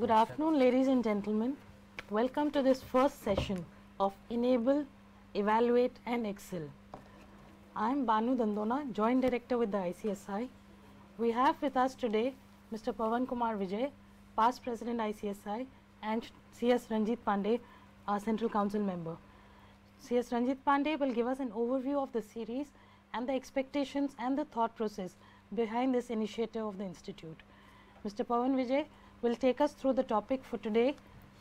Good afternoon, ladies and gentlemen. Welcome to this first session of Enable, Evaluate and Excel. I am Banu Dandona, Joint Director with the ICSI. We have with us today Mr. Pawan Kumar Vijay, past President ICSI, and CS Ranjit Pandey, our Central Council member. CS Ranjit Pandey will give us an overview of the series and the expectations and the thought process behind this initiative of the Institute. Mr. Pawan Vijay will take us through the topic for today,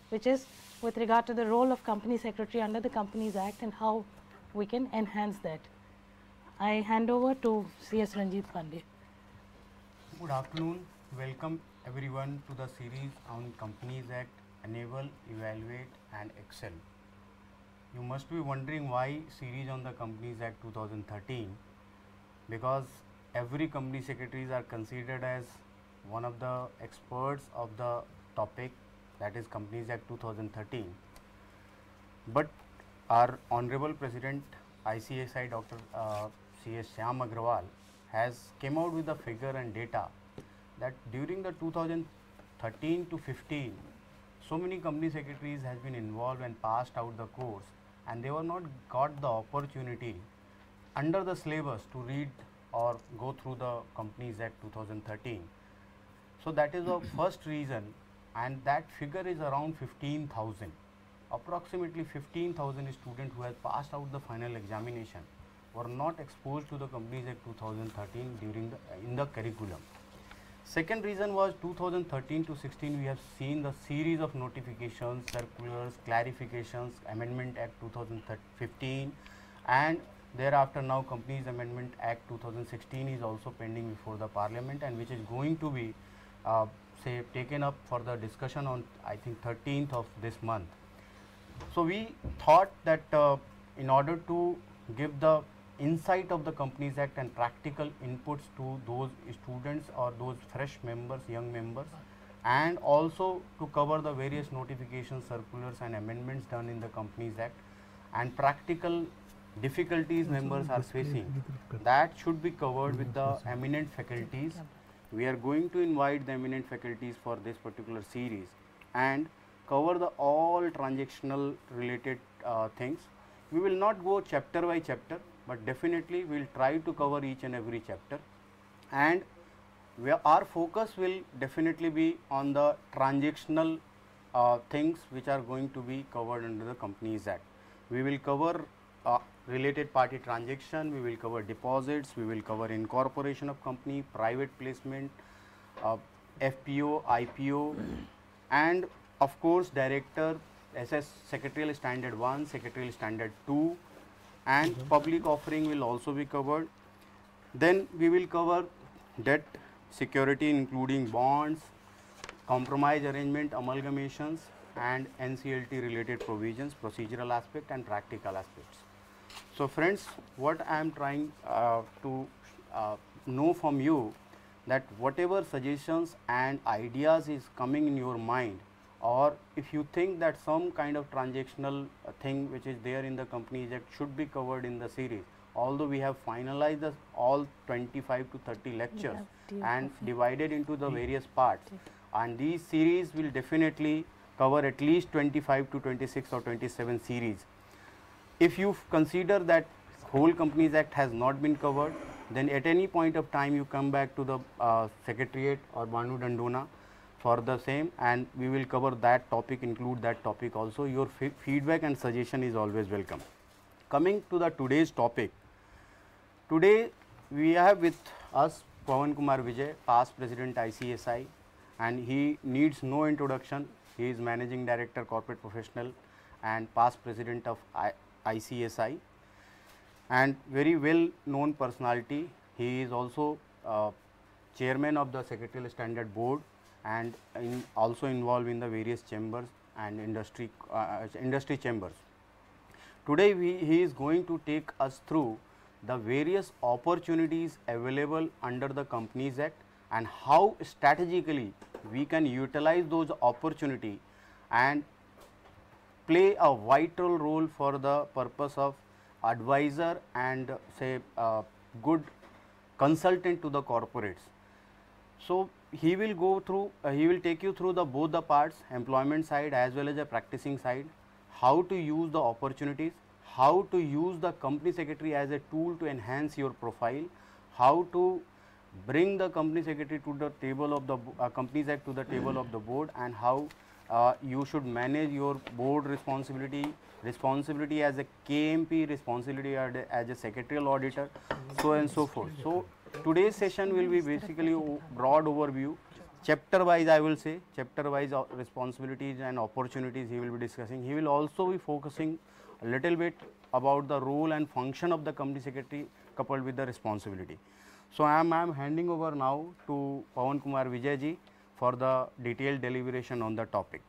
which is with regard to the role of Company Secretary under the Companies Act and how we can enhance that. I hand over to CS Ranjit Pandey. Good afternoon. Welcome everyone to the series on Companies Act, Enable, Evaluate and Excel. You must be wondering why series on the Companies Act 2013, because every company secretaries are considered as one of the experts of the topic, that is Companies Act 2013. But our Honorable President ICSI Dr. C.S. Shyam Agrawal has came out with a figure and data that during the 2013 to 15, so many company secretaries has been involved and passed out the course, and they were not got the opportunity under the syllabus to read or go through the Companies Act 2013. So that is the first reason, and that figure is around 15,000. Approximately 15,000 students who have passed out the final examination were not exposed to the Companies Act 2013 during in the curriculum. Second reason was 2013 to 16 we have seen the series of notifications, circulars, clarifications, Amendment Act 2015, and thereafter now Companies Amendment Act 2016 is also pending before the Parliament, and which is going to be taken up for the discussion on I think 13th of this month. So we thought that in order to give the insight of the Companies Act and practical inputs to those students or those fresh members, young members, and also to cover the various notifications, circulars and amendments done in the Companies Act and practical difficulties members are facing, that should be covered with the eminent faculties. We are going to invite the eminent faculties for this particular series and cover the all transactional related things. We will not go chapter by chapter, but definitely we will try to cover each and every chapter, and our focus will definitely be on the transactional things which are going to be covered under the Companies Act. We will cover related party transaction, we will cover deposits, we will cover incorporation of company, private placement, FPO, IPO, and of course director, SS Secretarial Standard 1, Secretarial Standard 2, and public offering will also be covered. Then we will cover debt security including bonds, compromise arrangement, amalgamations, and NCLT related provisions, procedural aspect and practical aspects. So friends, what I am trying to know from you, that whatever suggestions and ideas is coming in your mind, or if you think that some kind of transactional thing which is there in the Companies Act should be covered in the series, although we have finalized the all 25 to 30 lectures and divided into the various parts, and these series will definitely cover at least 25 to 26 or 27 series. If you consider that whole Companies Act has not been covered, then at any point of time you come back to the Secretariat or Banu Dandona for the same, and we will cover that topic, include that topic also. Your feedback and suggestion is always welcome. Coming to the today's topic, today we have with us Pawan Kumar Vijay, past President ICSI, and he needs no introduction. He is Managing Director Corporate Professional and past President of ICSI, and very well known personality. He is also Chairman of the Secretarial Standard Board and also involved in the various chambers and industry chambers. Today he is going to take us through the various opportunities available under the Companies Act and how strategically we can utilize those opportunities and play a vital role for the purpose of advisor and say good consultant to the corporates. So he will go through, he will take you through the both the parts, employment side as well as the practicing side, how to use the opportunities, how to use the company secretary as a tool to enhance your profile, how to bring the company secretary to the table of the Companies Act to the table of the board, and how you should manage your board responsibility as a KMP, responsibility as a secretarial auditor, so and so forth. So today's session will be basically broad overview, chapter wise, I will say, chapter wise responsibilities and opportunities he will be discussing. He will also be focusing a little bit about the role and function of the company secretary coupled with the responsibility. So I am handing over now to Pawan Kumar Vijay ji for the detailed deliberation on the topic.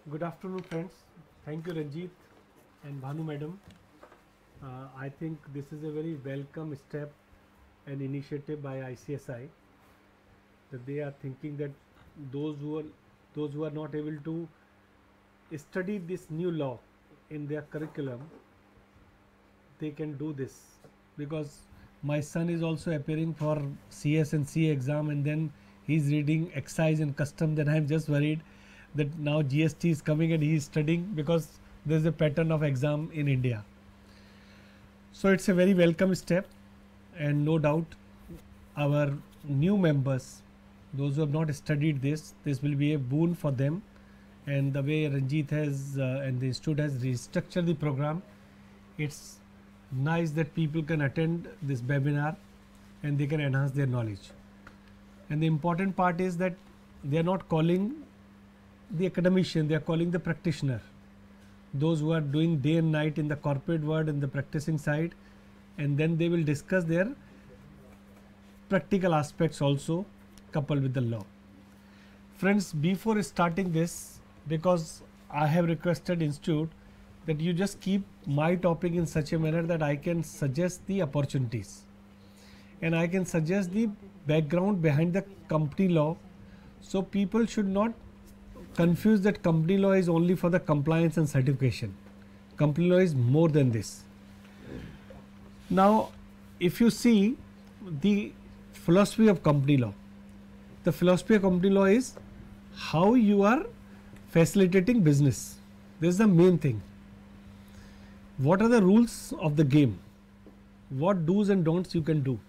Good afternoon, friends. Thank you, Ranjit and Bhanu madam. I think this is a very welcome step and initiative by ICSI, that they are thinking that those who are not able to study this new law in their curriculum, they can do this. Because my son is also appearing for CS and CA exam, and then he's reading excise and custom. Then I'm just worried that now GST is coming and he is studying, because there's a pattern of exam in India. So it's a very welcome step, and no doubt our new members, those who have not studied this will be a boon for them. And the way Ranjit has and the institute has restructured the program, it's nice that people can attend this webinar and they can enhance their knowledge. And the important part is that they are not calling the academician, they are calling the practitioner, those who are doing day and night in the corporate world and the practicing side, and then they will discuss their practical aspects also coupled with the law. Friends, before starting this, because I have requested institute that you just keep my topic in such a manner that I can suggest the opportunities and I can suggest the background behind the company law, so people should not confuse that company law is only for the compliance and certification. Company law is more than this. Now, if you see the philosophy of company law, the philosophy of company law is how you are facilitating business. This is the main thing. What are the rules of the game? What do's and don'ts you can do?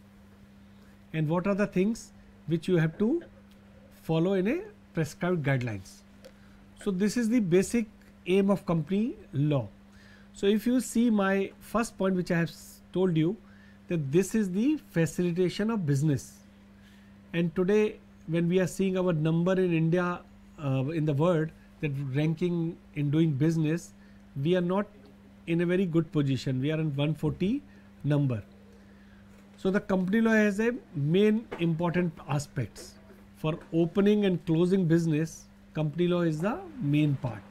And what are the things which you have to follow in a prescribed guidelines? So this is the basic aim of company law. So if you see my first point, which I have told you, that this is the facilitation of business. And today when we are seeing our number in India, in the world, that ranking in doing business, we are not in a very good position. We are in 140 number. So the company law has a main important aspects. For opening and closing business, company law is the main part.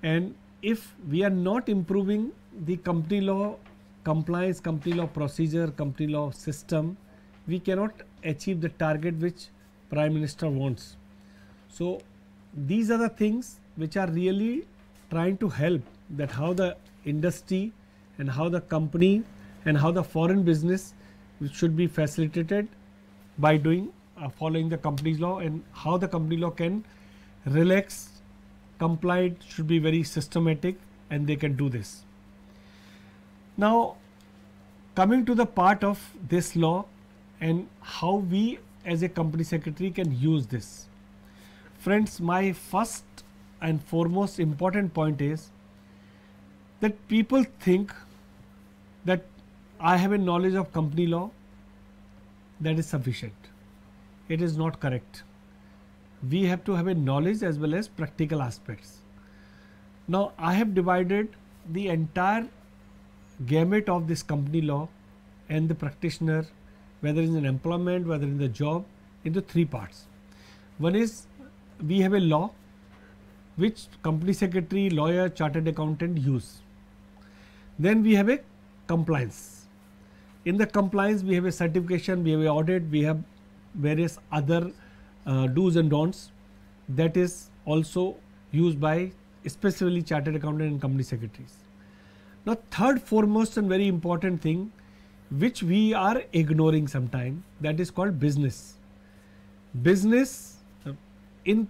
And if we are not improving the company law compliance, company law procedure, company law system, we cannot achieve the target which Prime Minister wants. So these are the things which are really trying to help, that how the industry and how the company and how the foreign business should be facilitated by doing following the company's law, and how the company law can relax, compliant, should be very systematic, and they can do this. Now coming to the part of this law and how we as a company secretary can use this. Friends, my first and foremost important point is that people think that I have a knowledge of company law, that is sufficient. It is not correct. We have to have a knowledge as well as practical aspects. Now I have divided the entire gamut of this company law and the practitioner, whether in employment, whether in the job, into three parts. One is, we have a law which company secretary, lawyer, chartered accountant use. Then we have a compliance. In the compliance, we have a certification, we have a audit, we have various other do's and don'ts that is also used by especially chartered accountant and company secretaries. Now third foremost and very important thing, which we are ignoring sometime, that is called business. Business in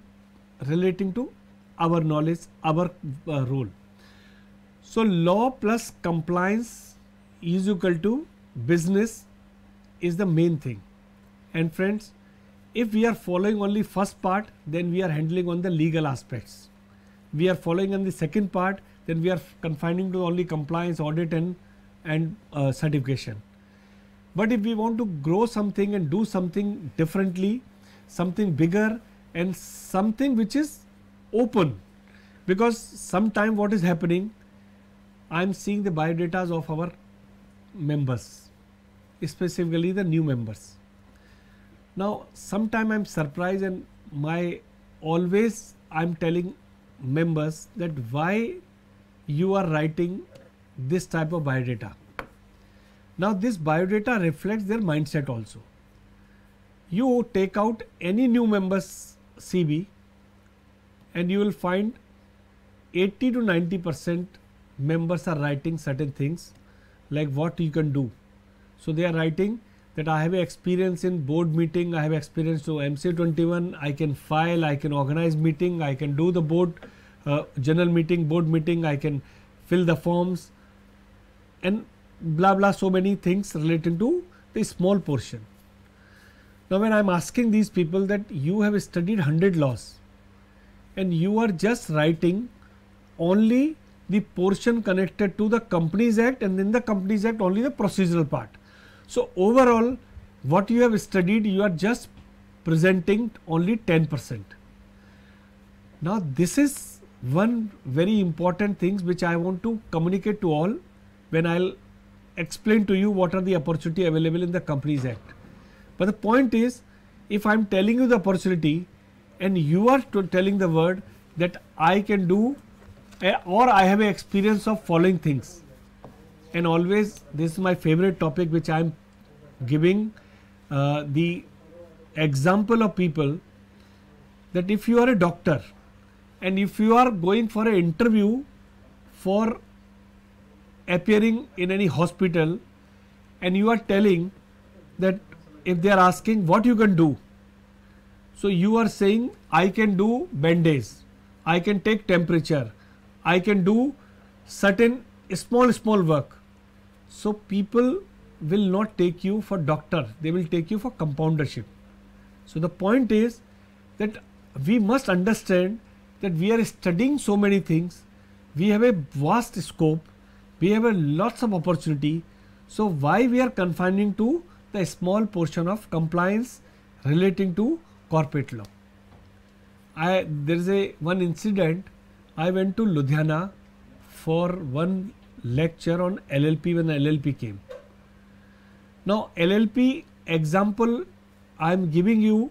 relating to our knowledge, our role. So law plus compliance is equal to business is the main thing. And friends, if we are following only first part, then we are handling on the legal aspects. We are following on the second part, then we are confining to only compliance, audit and certification. But if we want to grow something and do something differently, something bigger and something which is open, because sometime what is happening, I am seeing the biodatas of our members, specifically the new members. Now sometime I am surprised, and always I am telling members that why you are writing this type of biodata. Now this biodata reflects their mindset also. You take out any new members CV and you will find 80 to 90% members are writing certain things like what you can do. So they are writing that I have experience in board meeting, I have experience to MC21, I can file, I can organize meeting, I can do the board general meeting, board meeting, I can fill the forms and blah blah, so many things relating to the small portion. Now when I am asking these people that you have studied 100 laws and you are just writing only the portion connected to the Companies Act, and in the Companies Act only the procedural part. So overall what you have studied, you are just presenting only 10%. Now this is one very important thing which I want to communicate to all when I'll explain to you what are the opportunity available in the Companies Act. But the point is, if I'm telling you the opportunity and you are telling the word that I can do or I have an experience of following things, and always this is my favorite topic which I'm giving the example of people, that if you are a doctor and if you are going for an interview for appearing in any hospital and you are telling that if they are asking what you can do, so you are saying I can do bandage, I can take temperature, I can do certain small work. So people will not take you for doctor, they will take you for compoundership. So the point is that we must understand that we are studying so many things, we have a vast scope, we have a lots of opportunity. So why we are confining to the small portion of compliance relating to corporate law? There is one incident. I went to Ludhiana for one lecture on LLP when LLP came. Now LLP example I am giving you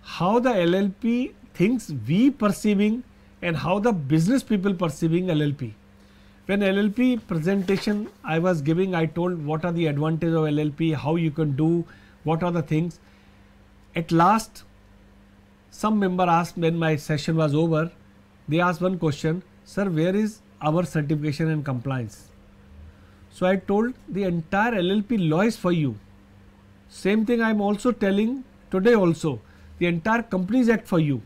how the LLP things we perceiving and how the business people perceiving LLP. When LLP presentation I was giving, I told what are the advantages of LLP, how you can do, what are the things. At last some member asked, when my session was over, they asked one question, sir, where is our certification and compliance? So I told the entire LLP law is for you. Same thing I am also telling today also, the entire Companies Act for you.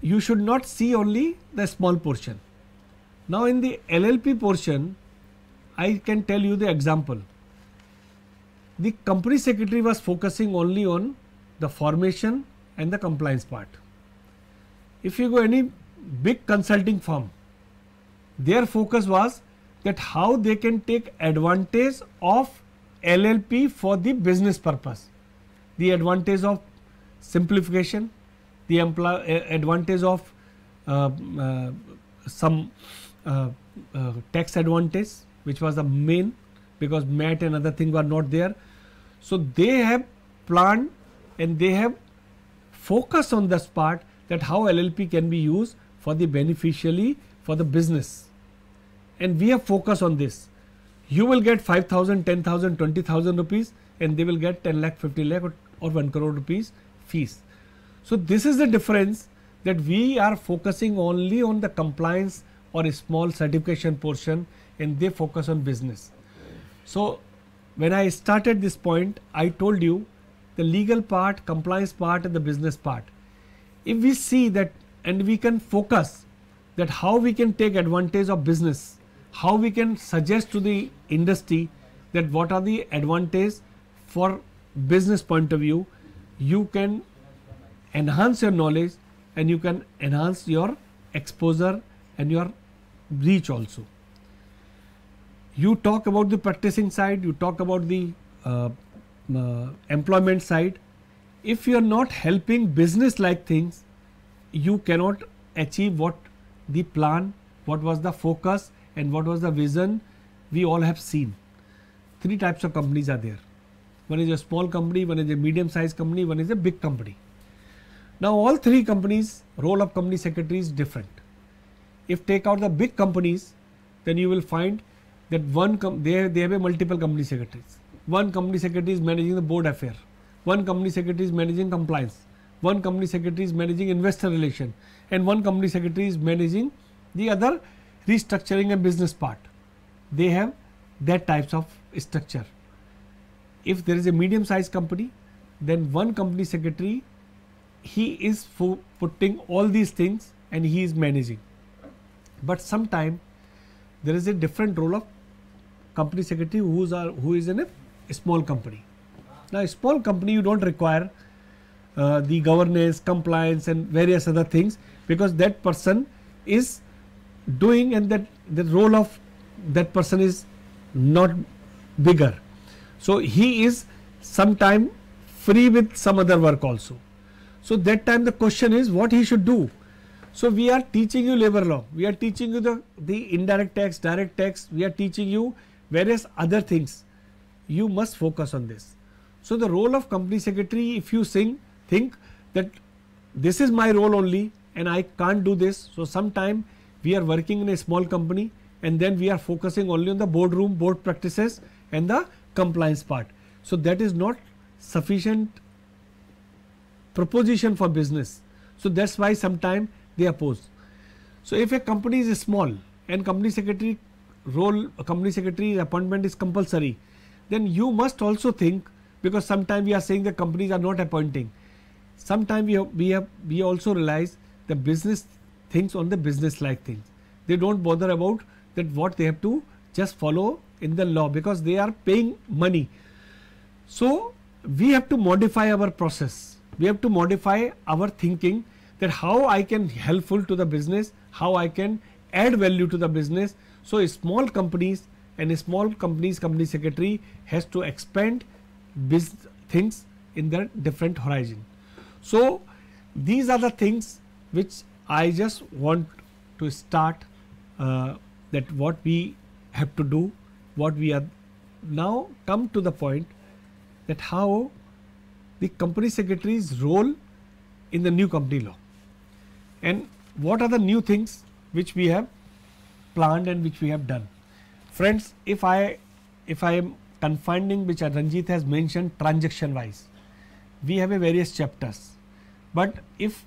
You should not see only the small portion. Now in the LLP portion, I can tell you the example. The company secretary was focusing only on the formation and the compliance part. If you go any big consulting firm, their focus was that how they can take advantage of LLP for the business purpose. The advantage of simplification, the advantage of some tax advantage, which was the main, because MAT and other things were not there. So they have planned and they have focused on this part, that how LLP can be used for the beneficially for the business. And we have focused on this. You will get 5,000, 10,000, 20,000 rupees and they will get 10 lakh, 50 lakh or 1 crore rupees fees. So this is the difference, that we are focusing only on the compliance or a small certification portion and they focus on business. So when I started this point, I told you the legal part, compliance part and the business part. If we see that and we can focus that how we can take advantage of business, how we can suggest to the industry that what are the advantages for business point of view, you can enhance your knowledge and you can enhance your exposure and your reach also. You talk about the practicing side, you talk about the employment side. If you are not helping business like things, you cannot achieve what the plan, what was the focus and what was the vision we all have seen. Three types of companies are there. One is a small company, one is a medium sized company, one is a big company. Now all three companies, role of company secretary is different. If take out the big companies, then you will find that they have a multiple company secretaries. One company secretary is managing the board affair, one company secretary is managing compliance, one company secretary is managing investor relation, and one company secretary is managing the other restructuring and business part. They have that types of structure. If there is a medium sized company, then one company secretary, he is putting all these things and he is managing. But sometime there is a different role of company secretary who is in a small company. Now a small company you don't require the governance, compliance and various other things, because that person is doing and that the role of that person is not bigger. So he is sometime free with some other work also. So that time the question is what he should do. So we are teaching you labor law, we are teaching you the indirect tax, direct tax, we are teaching you various other things. You must focus on this. So the role of company secretary, if you think that this is my role only and I can't do this. So sometime we are working in a small company and then we are focusing only on the boardroom, board practices and the compliance part. So that is not sufficient proposition for business. So that's why sometime they oppose. So if a company is small and company secretary role, company secretary appointment is compulsory, then you must also think, because sometimes we are saying the companies are not appointing. Sometimes we also realize the business thinks on the business like things. They don't bother about that what they have to just follow in the law, because they are paying money. So we have to modify our process. We have to modify our thinking that how I can helpful to the business, how I can add value to the business. So small companies and a small companies company secretary has to expand business things in their different horizon. So these are the things which I just want to start that what we have to do, what we are now come to the point that how the company secretary's role in the new company law and what are the new things which we have planned and which we have done. Friends, if I am confining which Ranjit has mentioned transaction wise, we have a various chapters, but if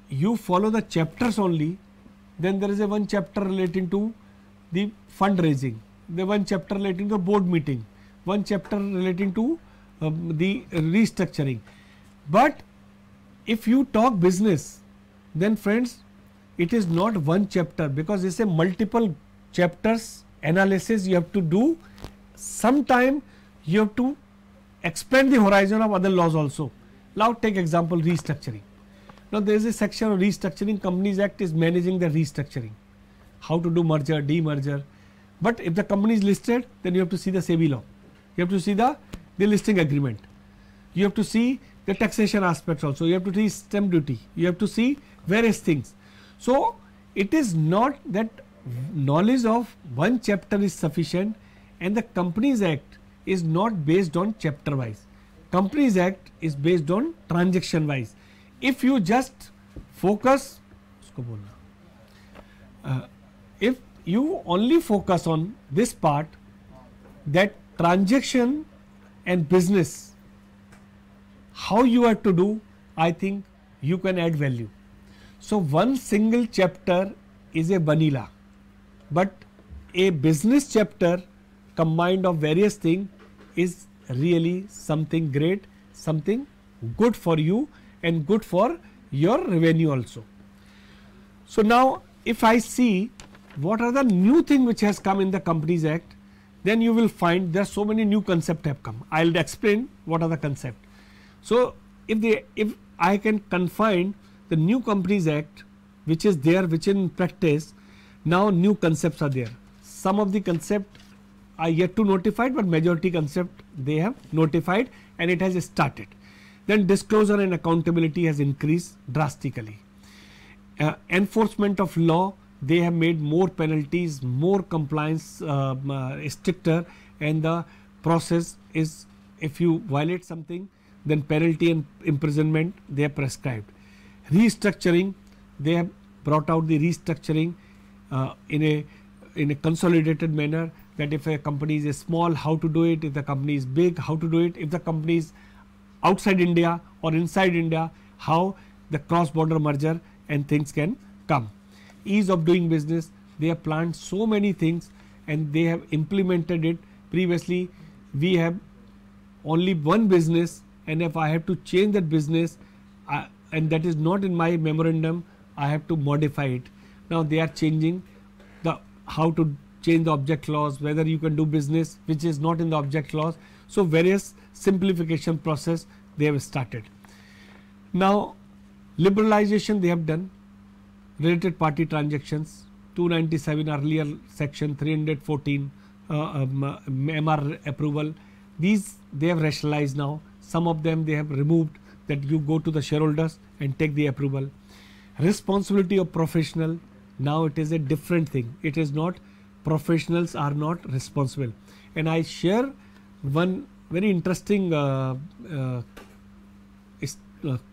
you follow the chapters only, then there is a one chapter relating to the fundraising, the one chapter relating to board meeting, one chapter relating to the restructuring. But if you talk business, then friends, it is not one chapter, because it's a multiple chapters analysis you have to do. Sometime you have to expand the horizon of other laws also. Now take example restructuring. Now there is a section of restructuring. Companies Act is managing the restructuring, how to do merger, demerger. But if the company is listed, then you have to see the SEBI law. You have to see the listing agreement. You have to see the taxation aspects also. You have to see stamp duty. You have to see various things. So it is not that knowledge of one chapter is sufficient, and the Companies Act is not based on chapter wise. Companies Act is based on transaction wise. If you just focus, if you only focus on this part, that transaction and business, how you have to do, I think you can add value. So one single chapter is a vanilla, but a business chapter combined of various things is really something great, something good for you and good for your revenue also. So now if I see what are the new thing which has come in the Companies Act, then you will find there are so many new concepts have come. I will explain what are the concepts. So if I can confine the new Companies Act which is there, which in practice now new concepts are there. Some of the concept are yet to notified, but majority concept they have notified and it has started. Then disclosure and accountability has increased drastically. Enforcement of law, they have made more penalties, more compliance stricter, and the process is if you violate something, then penalty and imprisonment they have prescribed. Restructuring, they have brought out the restructuring in a consolidated manner, that if a company is small, how to do it, if the company is big, how to do it, if the company is outside India or inside India, how the cross-border merger and things can come. Ease of doing business, they have planned so many things and they have implemented it. Previously we have only one business, and if I have to change that business and that is not in my memorandum, I have to modify it. Now they are changing the how to change the object clause, whether you can do business which is not in the object clause. So various simplification process they have started. Now liberalization they have done, related party transactions, 297 earlier section, 314 MR approval, these they have rationalized now. Some of them they have removed, that you go to the shareholders and take the approval. Responsibility of professional, now it is a different thing. It is not, professionals are not responsible. And I share one very interesting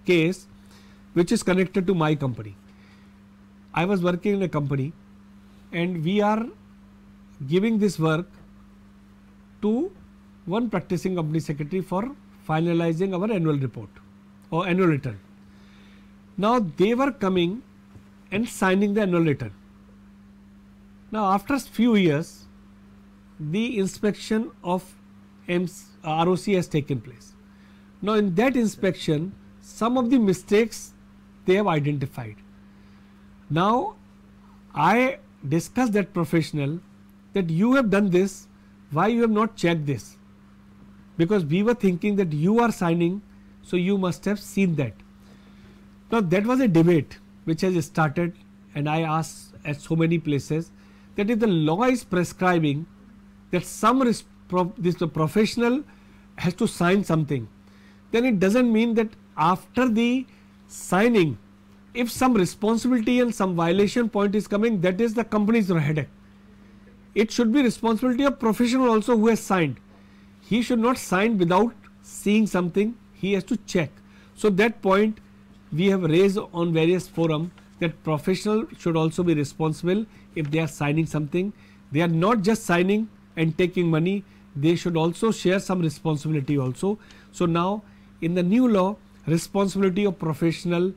case which is connected to my company. I was working in a company and we are giving this work to one practicing company secretary for finalizing our annual report or annual return. Now they were coming and signing the annual return. Now after a few years, the inspection of ROC has taken place. Now in that inspection, some of the mistakes they have identified. Now I discussed that professional that you have done this, why you have not checked this? Because we were thinking that you are signing, so you must have seen that. Now that was a debate which has started, and I asked at so many places that if the law is prescribing that the professional has to sign something, then it doesn't mean that after the signing, if some responsibility and some violation point is coming, that is the company's headache. It should be responsibility of professional also who has signed. He should not sign without seeing something, he has to check. So that point we have raised on various forums, that professional should also be responsible if they are signing something. They are not just signing and taking money, they should also share some responsibility also. So now in the new law, responsibility of professional,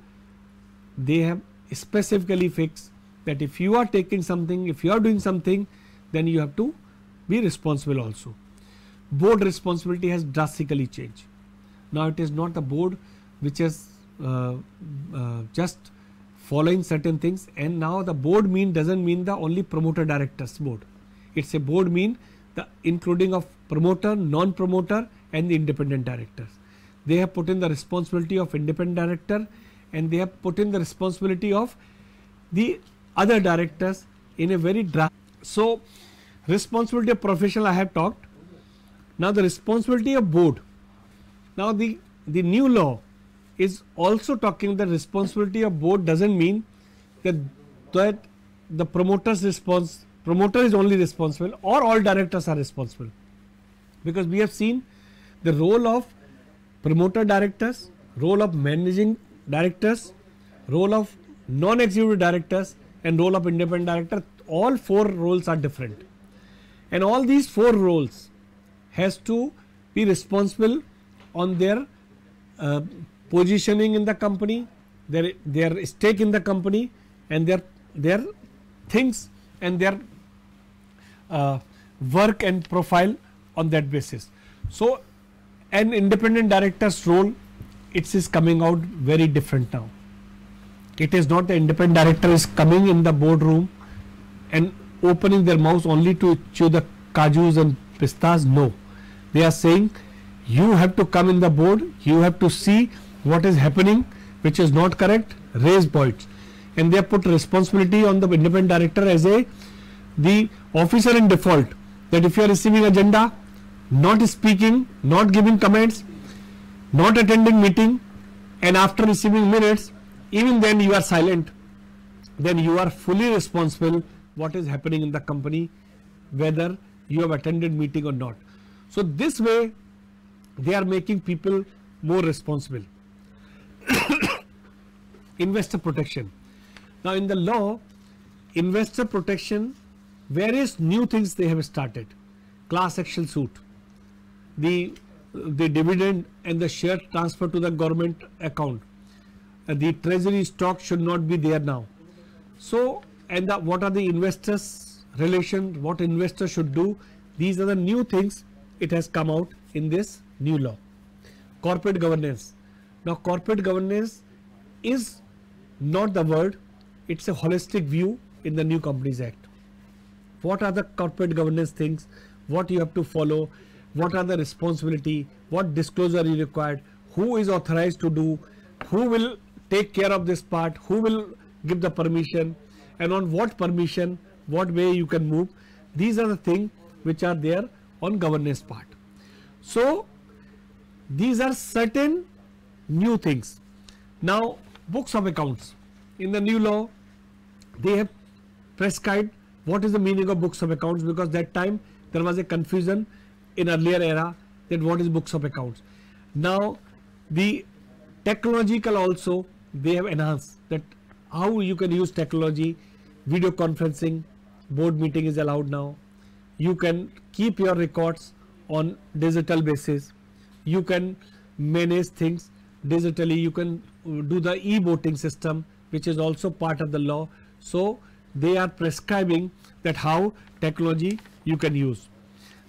they have specifically fixed that if you are taking something, if you are doing something, then you have to be responsible also. Board responsibility has drastically changed. Now it is not the board which is just following certain things, and now the board doesn't mean the only promoter directors board. It's a board mean the including of promoter, non-promoter and the independent directors. They have put in the responsibility of independent director, and they have put in the responsibility of the other directors in a very drastic. So responsibility of professional I have talked. Now the responsibility of board. Now the new law is also talking the responsibility of board doesn't mean that the promoter is only responsible or all directors are responsible, because we have seen the role of promoter directors, role of managing directors, role of non-executive directors and role of independent director. All four roles are different, and all these four roles has to be responsible on their positioning in the company, their stake in the company, and their things and their work and profile on that basis. So an independent director's role, it is coming out very different now. It is not the independent director is coming in the boardroom and opening their mouths only to chew the kajus and pistas. No, they are saying you have to come in the board, you have to see what is happening which is not correct, raise points, and they have put responsibility on the independent director as the officer in default, that if you are receiving agenda, not speaking, not giving comments, not attending meeting, and after receiving minutes, even then you are silent, then you are fully responsible what is happening in the company, whether you have attended meeting or not. So this way they are making people more responsible. Investor protection. Now in the law, investor protection, various new things they have started. Class action suit, the dividend and the share transfer to the government account, the treasury stock should not be there now. So, and what are the investors relation, what investors should do, these are the new things it has come out in this new law. Corporate governance. Now corporate governance is not the word, it's a holistic view in the new Companies Act. What are the corporate governance things, what you have to follow, what are the responsibility, what disclosure is required, who is authorized to do, who will take care of this part, who will give the permission, and on what permission, what way you can move. These are the things which are there on governance part. So these are certain new things. Now books of accounts, in the new law they have prescribed what is the meaning of books of accounts, because that time there was a confusion in earlier era that what is books of accounts. Now the technological also they have enhanced that how you can use technology. Video conferencing, board meeting is allowed now. You can keep your records on digital basis. You can manage things digitally. You can do the e-voting system, which is also part of the law. So they are prescribing that how technology you can use.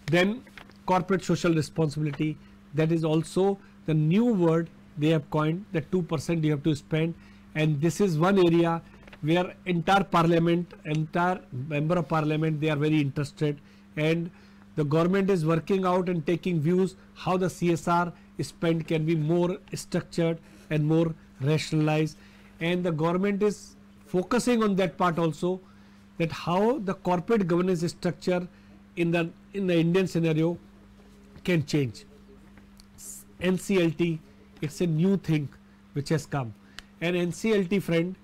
Then corporate social responsibility, that is also the new word they have coined, that 2% you have to spend, and this is one area where entire parliament, entire member of parliament, they are very interested, and the government is working out and taking views how the CSR spend can be more structured and more rationalized, and the government is focusing on that part also, that how the corporate governance structure in the Indian scenario can change. NCLT, it's a new thing which has come, and NCLT, friend,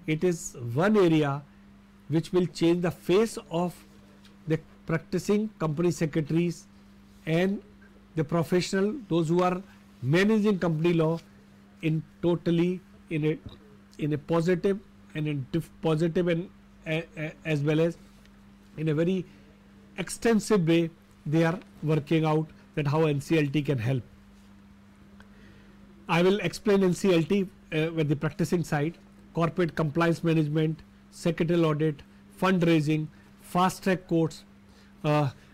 it is one area which will change the face of the practicing company secretaries and the professional, those who are managing company law, in totally in a positive and in positive and as well as in a very extensive way they are working out that how NCLT can help. I will explain NCLT with the practicing side. Corporate compliance management, secretarial audit, fundraising, fast track courts,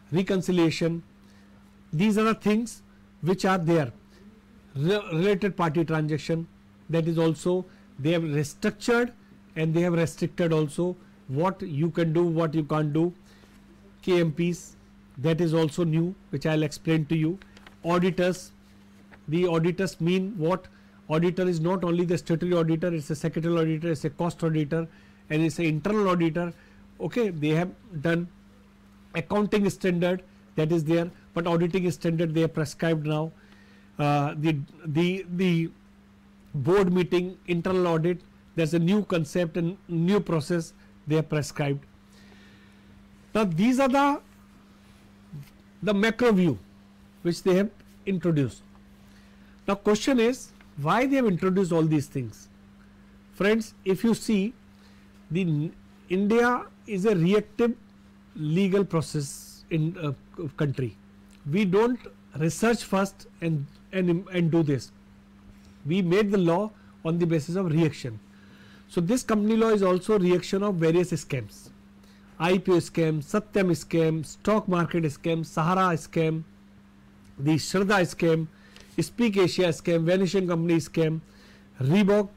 reconciliation. These are the things which are there. Related party transaction, that is also they have restructured and they have restricted also what you can do, what you can't do. KMPs, that is also new, which I'll explain to you. Auditors, the auditors mean what? Auditor is not only the statutory auditor, it's a secretarial auditor, it's a cost auditor, and it's an internal auditor. Okay, they have done accounting standard, that is there, but auditing standard they have prescribed now. The board meeting, internal audit, there's a new concept and new process they have prescribed. Now these are the macro view which they have introduced. Now question is, why they have introduced all these things? Friends, if you see, the India is a reactive legal process in country. We don't research first and do this. We made the law on the basis of reaction. So this company law is also reaction of various scams. IPO scam, Satyam scam, stock market scam, Sahara scam, the Shraddha scam, Speak Asia scam, Vanishing Company scam, Reebok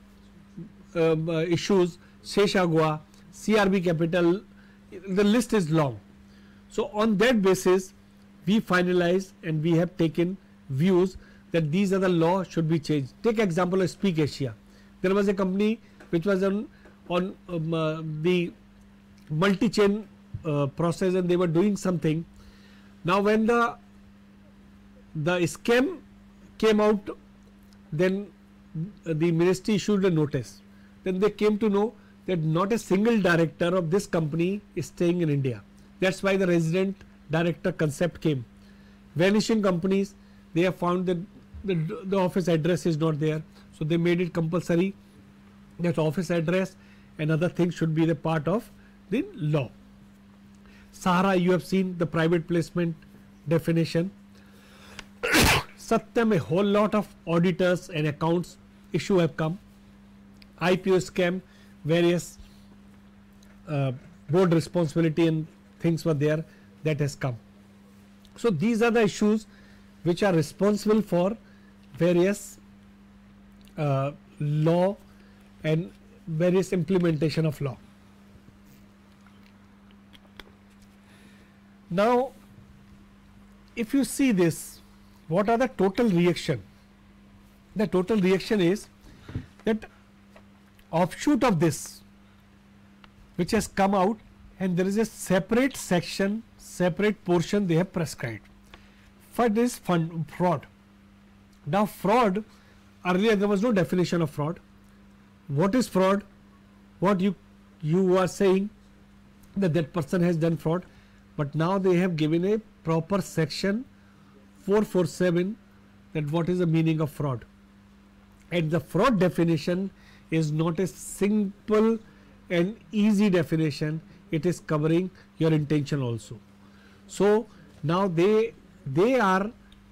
issues, Sheshagua, CRB Capital, the list is long. So on that basis we finalized and we have taken views that these are the law should be changed. Take example of Speak Asia. There was a company which was on the multi-chain process, and they were doing something. Now when the scam came out, then the ministry issued a notice. Then they came to know that not a single director of this company is staying in India. That's why the resident director concept came. Vanishing companies, they have found that the office address is not there, so they made it compulsory that office address and other things should be the part of the law. Sahara, you have seen the private placement definition. Satyam, a whole lot of auditors and accounts issue have come. IPO scam, various board responsibility and things were there, that has come. So these are the issues which are responsible for various law and various implementation of law. Now if you see this, what are the total reaction? The total reaction is that offshoot of this which has come out, and there is a separate section, separate portion they have prescribed. First is fraud. Now fraud, earlier there was no definition of fraud. What is fraud? What you are saying that person has done fraud, but now they have given a proper section 447 that what is the meaning of fraud. And the fraud definition is not a simple and easy definition, it is covering your intention also. So now they are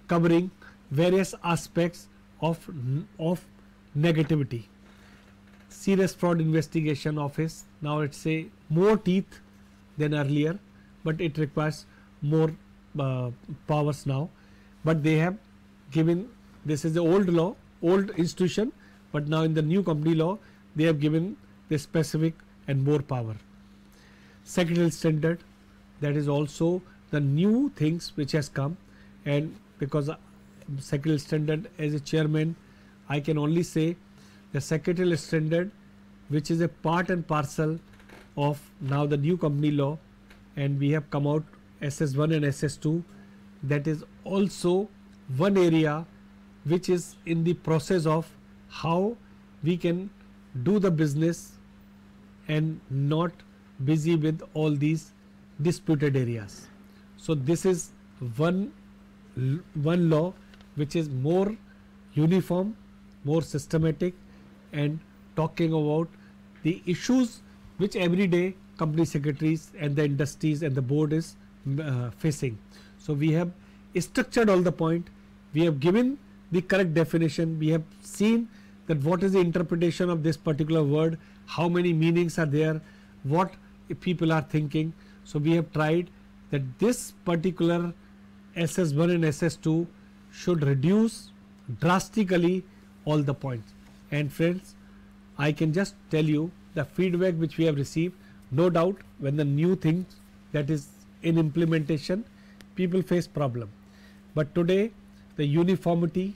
covering various aspects of negativity. Serious Fraud Investigation Office, now it's a more teeth than earlier, but it requires more powers now. But they have given, this is the old law, old institution, but now in the new company law they have given the specific and more power. Secretarial standard, that is also the new things which has come, and because secretarial standard, as a chairman I can only say the secretarial standard, which is a part and parcel of now the new company law, and we have come out SS1 and SS2, that is also one area which is in the process of how we can do the business and not busy with all these disputed areas. So this is one law which is more uniform, more systematic, and talking about the issues which every day company secretaries and the industries and the board is facing. So we have structured all the point, we have given the correct definition, we have seen that what is the interpretation of this particular word, how many meanings are there, what people are thinking. So we have tried that this particular SS1 and SS2 should reduce drastically all the points. And friends, I can just tell you the feedback which we have received, no doubt when the new things that is in implementation, people face problem. But today the uniformity,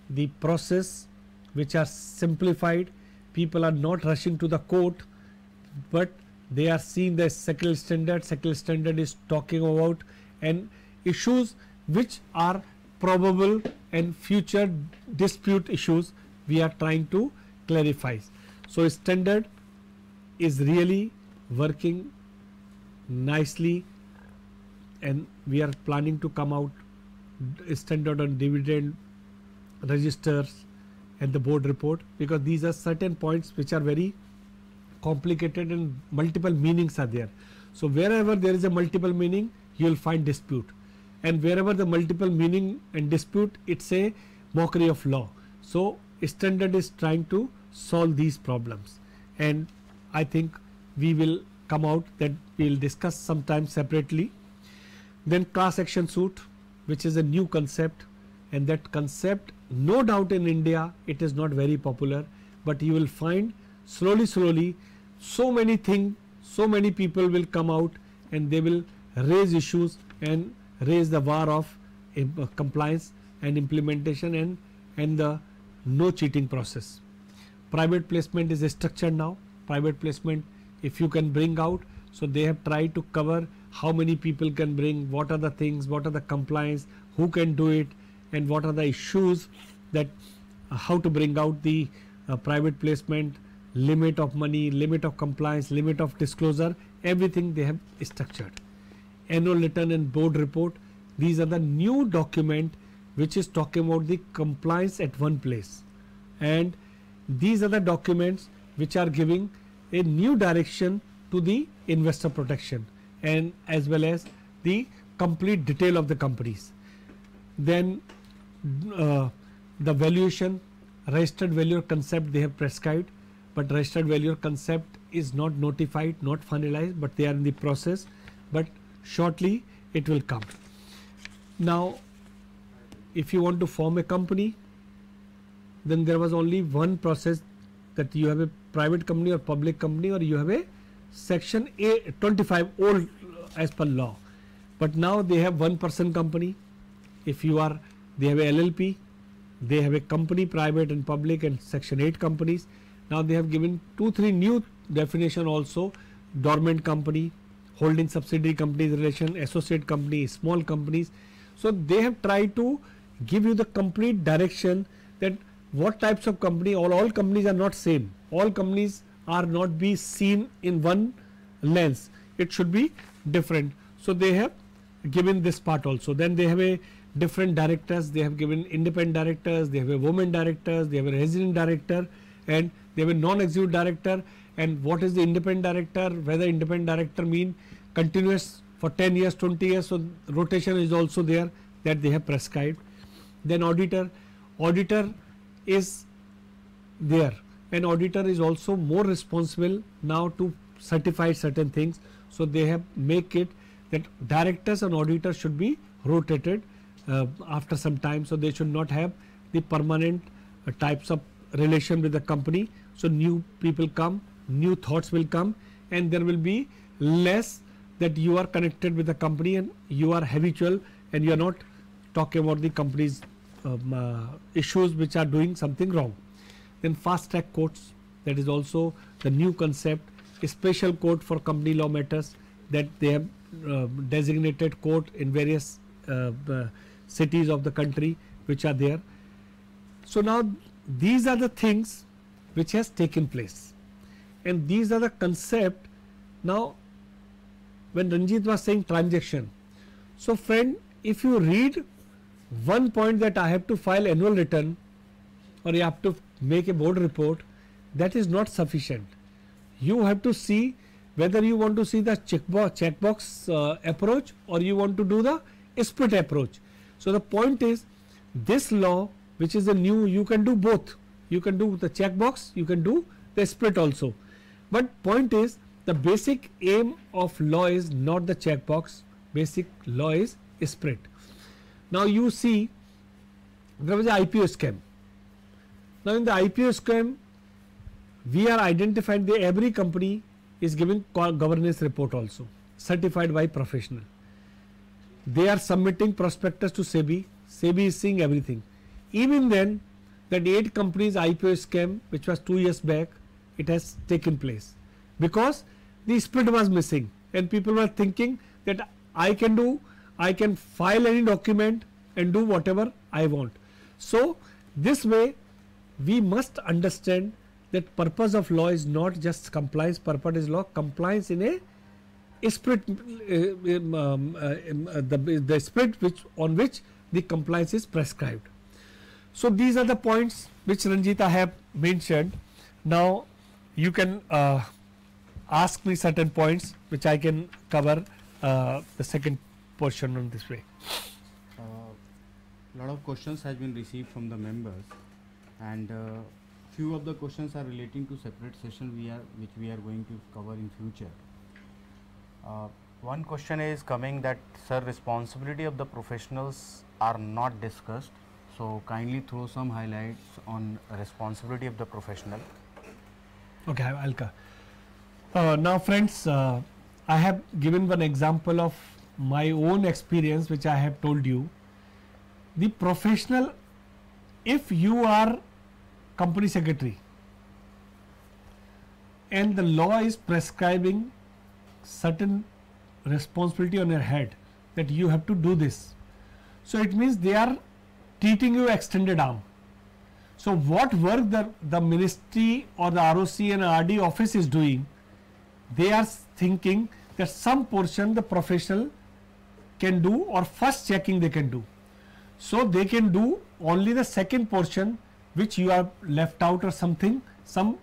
the process which are simplified, people are not rushing to the court, but they are seeing the secretarial standard. Secretarial standard is talking about and issues which are probable and future dispute issues we are trying to clarify. So standard is really working nicely, and we are planning to come out standard on dividend registers and the board report, because these are certain points which are very complicated and multiple meanings are there. So wherever there is a multiple meaning, you will find dispute, and wherever the multiple meaning and dispute, it's a mockery of law. So standard is trying to solve these problems, and I think we will come out that we will discuss sometime separately. Then class action suit, which is a new concept, and that concept, no doubt in India it is not very popular, but you will find slowly so many things, so many people will come out and they will raise issues and raise the bar of compliance and implementation and the no cheating process. Private placement is structured now. Private placement, if you can bring out, so they have tried to cover how many people can bring, what are the things, what are the compliance, who can do it, and what are the issues that how to bring out the private placement, limit of money, limit of compliance, limit of disclosure, everything they have structured. Annual return and board report, these are the new document which is talking about the compliance at one place, and these are the documents which are giving a new direction to the investor protection and as well as the complete detail of the companies. Then the valuation, registered valuer concept they have prescribed, but registered valuer concept is not notified, not finalized, but they are in the process, but shortly it will come. Now if you want to form a company, then there was only one process, that you have a private company or public company, or you have a section A 25 old as per law. But now they have one person company. If you are, they have a LLP, they have a company, private and public, and section 8 companies. Now they have given 2-3 new definition also: dormant company, holding subsidiary companies relation, associate company, small companies. So they have tried to give you the complete direction that what types of company, all companies are not same, all companies are not be seen in one lens, it should be different. So they have given this part also. Then they have a different directors, they have given independent directors, they have a women directors, they have a resident director, and they have a non-executive director. And what is the independent director, whether independent director mean continuous for 10 years, 20 years, so rotation is also there, that they have prescribed. Then auditor is there, and auditor is also more responsible now to certify certain things. So they have make it that directors and auditors should be rotated after some time, so they should not have the permanent types of relation with the company. So new people come, new thoughts will come, and there will be less that you are connected with the company and you are habitual and you are not talking about the company's issues which are doing something wrong. Then fast track courts, that is also the new concept, a special court for company law matters, that they have designated court in various cities of the country which are there. So now these are the things which has taken place, and these are the concept. Now when Ranjit was saying transaction, so friend, if you read one point that I have to file annual return or you have to make a board report, that is not sufficient. You have to see whether you want to see the checkbox approach or you want to do the split approach. So the point is, this law which is the new, you can do both. You can do the checkbox, you can do the split also. But point is, the basic aim of law is not the checkbox, basic law is split. Now you see, there was an IPO scam. Now in the IPO scam, we are identifying that every company is giving governance report also, certified by professional. They are submitting prospectus to SEBI. SEBI is seeing everything. Even then, that 8 companies IPO scam, which was 2 years back, it has taken place because the split was missing, and people were thinking that I can file any document and do whatever I want. So this way we must understand that purpose of law is not just compliance, purpose is law compliance in a split, the split on which the compliance is prescribed. So these are the points which Ranjita have mentioned. Now you can ask me certain points which I can cover the second portion on this way. Lot of questions has been received from the members, and few of the questions are relating to separate session which we are going to cover in future. One question is coming that, sir, responsibility of the professionals are not discussed. So kindly throw some highlights on responsibility of the professional. Okay, I'll now friends, I have given one example of my own experience which I have told you. The professional, if you are company secretary and the law is prescribing certain responsibility on your head that you have to do this, so it means they are treating you extended arm. So what work the ministry or the ROC and RD office is doing, they are thinking that some portion the professional can do, or first checking they can do. So they can do only the second portion which you are left out, or something, some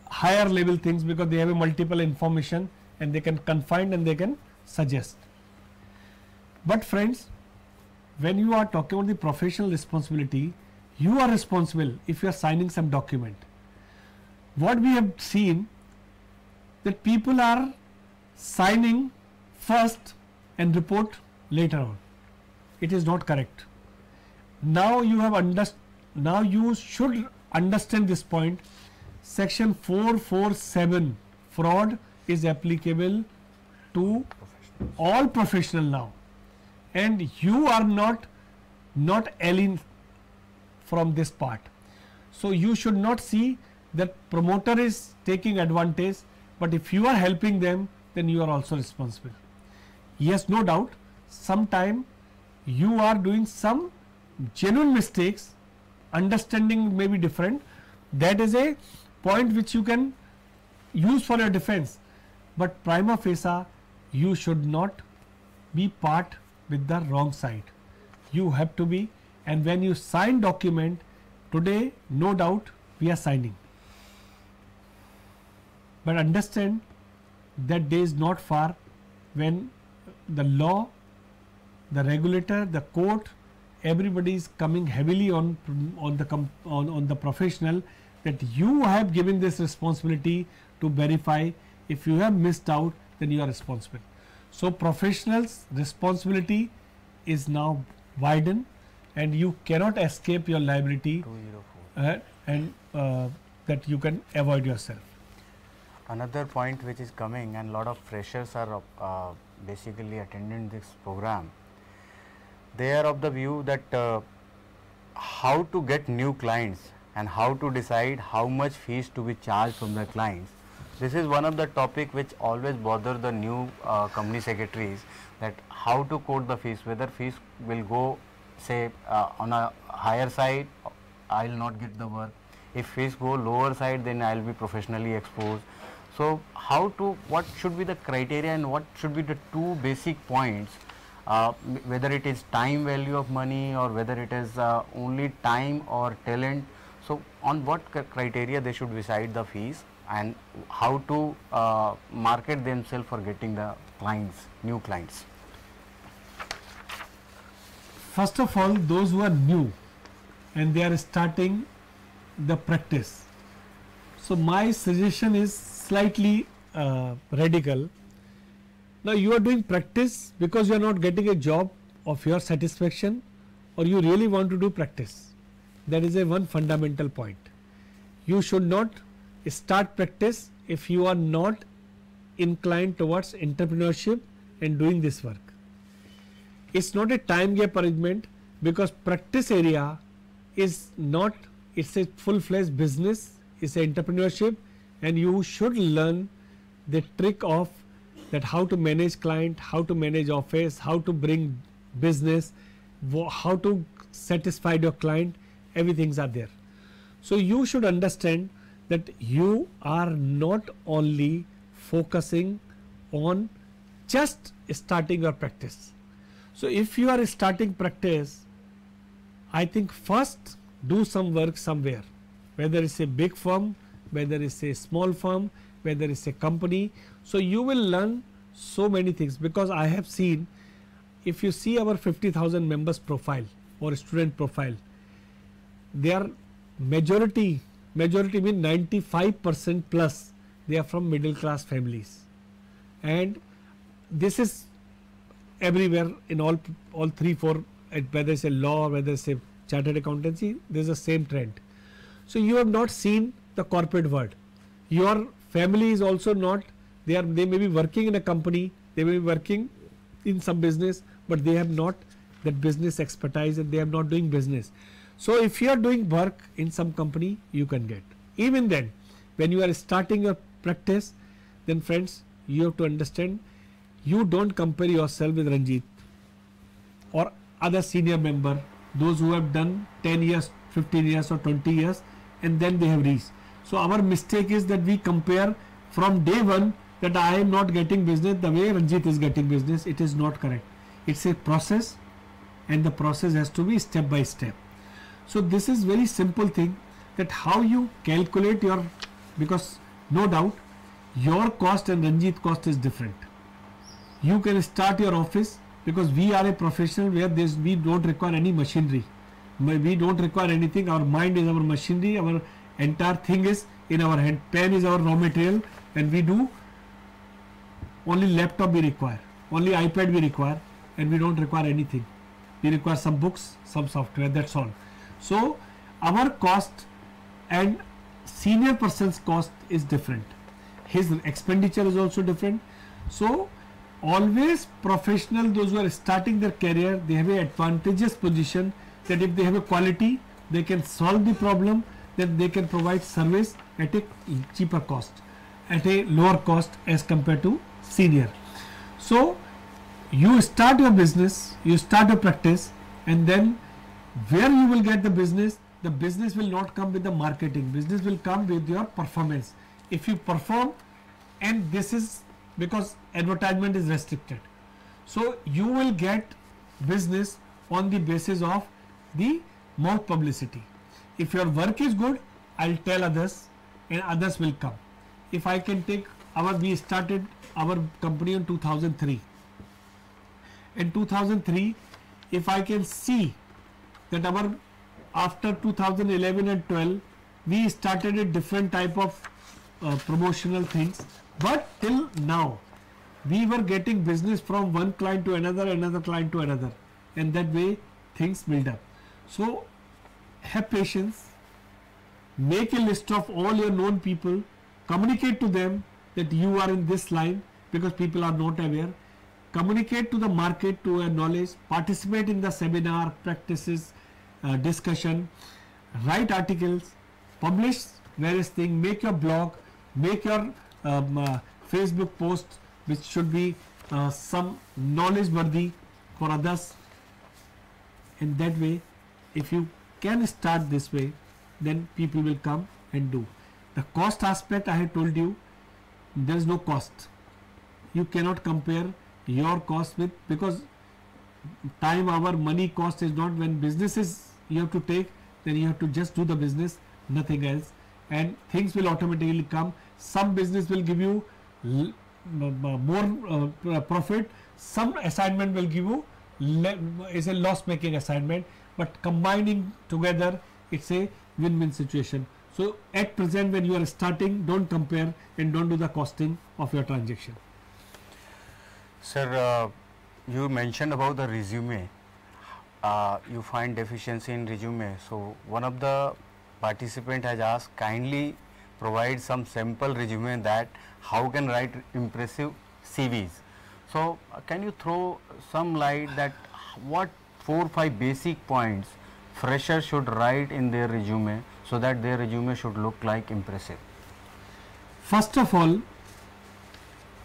higher level things, because they have a multiple information and they can confine and they can suggest. But friends, when you are talking about the professional responsibility, you are responsible if you are signing some document. What we have seen, that people are signing first and report later on. It is not correct. Now you have now you should understand this point. Section 447 fraud is applicable to all professional now, and you are not alien from this part. So you should not see that promoter is taking advantage, but if you are helping them, then you are also responsible. Yes, no doubt, sometime you are doing some genuine mistakes, understanding may be different, that is a point which you can use for your defense, but prima facie you should not be part with the wrong side. You have to be, and when you sign document today, no doubt we are signing, but understand that day is not far when the law, the regulator, the court, everybody is coming heavily on the professional, that you have given this responsibility to verify. If you have missed out, then you are responsible. So professionals' responsibility is now widened, and you cannot escape your liability, and that you can avoid yourself. Another point which is coming, and lot of freshers are basically attending this program, they are of the view that how to get new clients and how to decide how much fees to be charged from the clients. This is one of the topic which always bother the new company secretaries, that how to quote the fees, whether fees will go say on a higher side, I will not get the work. If fees go lower side, then I will be professionally exposed. So how to, what should be the criteria and what should be the two basic points, whether it is time value of money or whether it is only time or talent. So on what criteria they should decide the fees, and how to market themselves for getting the clients, new clients. First of all, those who are new and they are starting the practice, so my suggestion is slightly radical. Now you are doing practice because you are not getting a job of your satisfaction, or you really want to do practice. That is a one fundamental point. You should not start practice if you are not inclined towards entrepreneurship and doing this work. It's not a time gap arrangement, because practice area is not, it's a full-fledged business, it's a entrepreneurship, and you should learn the trick of that, how to manage client, how to manage office, how to bring business, how to satisfy your client, everything's are there. So you should understand that you are not only focusing on just starting your practice. So if you are starting practice, I think first do some work somewhere, whether it's a big firm, whether it's a small firm, whether it's a company. So you will learn so many things, because I have seen, if you see our 50,000 members profile or student profile, they are majority mean 95% plus, they are from middle class families, and this is everywhere in all 3-4, whether it's a law, whether it's a chartered accountancy, there's the same trend. So you have not seen the corporate world. Your family is also not, they may be working in a company, they may be working in some business, but they have not that business expertise and they are not doing business. So if you are doing work in some company, you can get. Even then, when you are starting your practice, then friends, you have to understand, you don't compare yourself with Ranjit or other senior member, those who have done 10 years, 15 years or 20 years and then they have reached. So our mistake is that we compare from day one that I am not getting business the way Ranjit is getting business. It is not correct. It's a process and the process has to be step by step. So this is very simple thing, that how you calculate your, because no doubt your cost and Ranjit cost is different. You can start your office, because we are a professional where we don't require any machinery. We don't require anything. Our mind is our machinery. Our entire thing is in our hand. Pen is our raw material, and we do only laptop we require, only iPad we require, and we don't require anything. We require some books, some software, that's all. So our cost and senior person's cost is different. His expenditure is also different. So always professional, those who are starting their career, they have an advantageous position, that if they have a quality, they can solve the problem, then they can provide service at a cheaper cost, at a lower cost as compared to senior. So you start your business, you start your practice, and then where you will get the business will not come with the marketing, business will come with your performance. If you perform, and this is because advertisement is restricted, so you will get business on the basis of the mouth publicity. If your work is good, I'll tell others and others will come. If I can take we started our company in 2003. In 2003, if I can see that after 2011 and 12, we started a different type of promotional things, but till now we were getting business from one client to another client to another, and that way things build up. So have patience, make a list of all your known people, communicate to them that you are in this line, because people are not aware. Communicate to the market, to your knowledge, participate in the seminar, practices, discussion, write articles, publish various things, make your blog, make your Facebook post, which should be some knowledge worthy for others. In that way, if you can start this way, then people will come and do. The cost aspect, I have told you, there is no cost. You cannot compare your cost with, because time, hour, money cost is not, when businesses you have to take, then you have to just do the business, nothing else, and things will automatically come. Some business will give you more profit, some assignment will give you is a loss making assignment, but combining together it's a win-win situation. So at present, when you are starting, don't compare and don't do the costing of your transaction. Sir, you mentioned about the resume. You find deficiency in resume. So one of the participant has asked, kindly provide some sample resume that how can write impressive CVs. So can you throw some light that what 4 or 5 basic points freshers should write in their resume, so that their resume should look like impressive? First of all,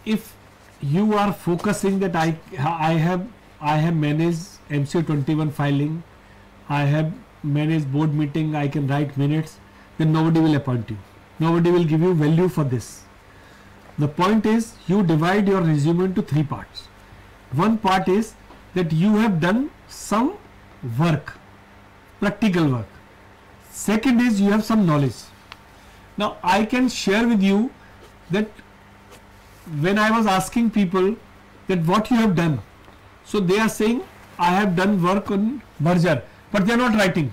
if you are focusing that I have managed MC21 filing, I have managed board meeting, I can write minutes, then nobody will appoint you. Nobody will give you value for this. The point is, you divide your resume into 3 parts. One part is that you have done some work, practical work. Second is you have some knowledge. Now I can share with you that when I was asking people that what you have done, so they are saying I have done work on merger, but they are not writing.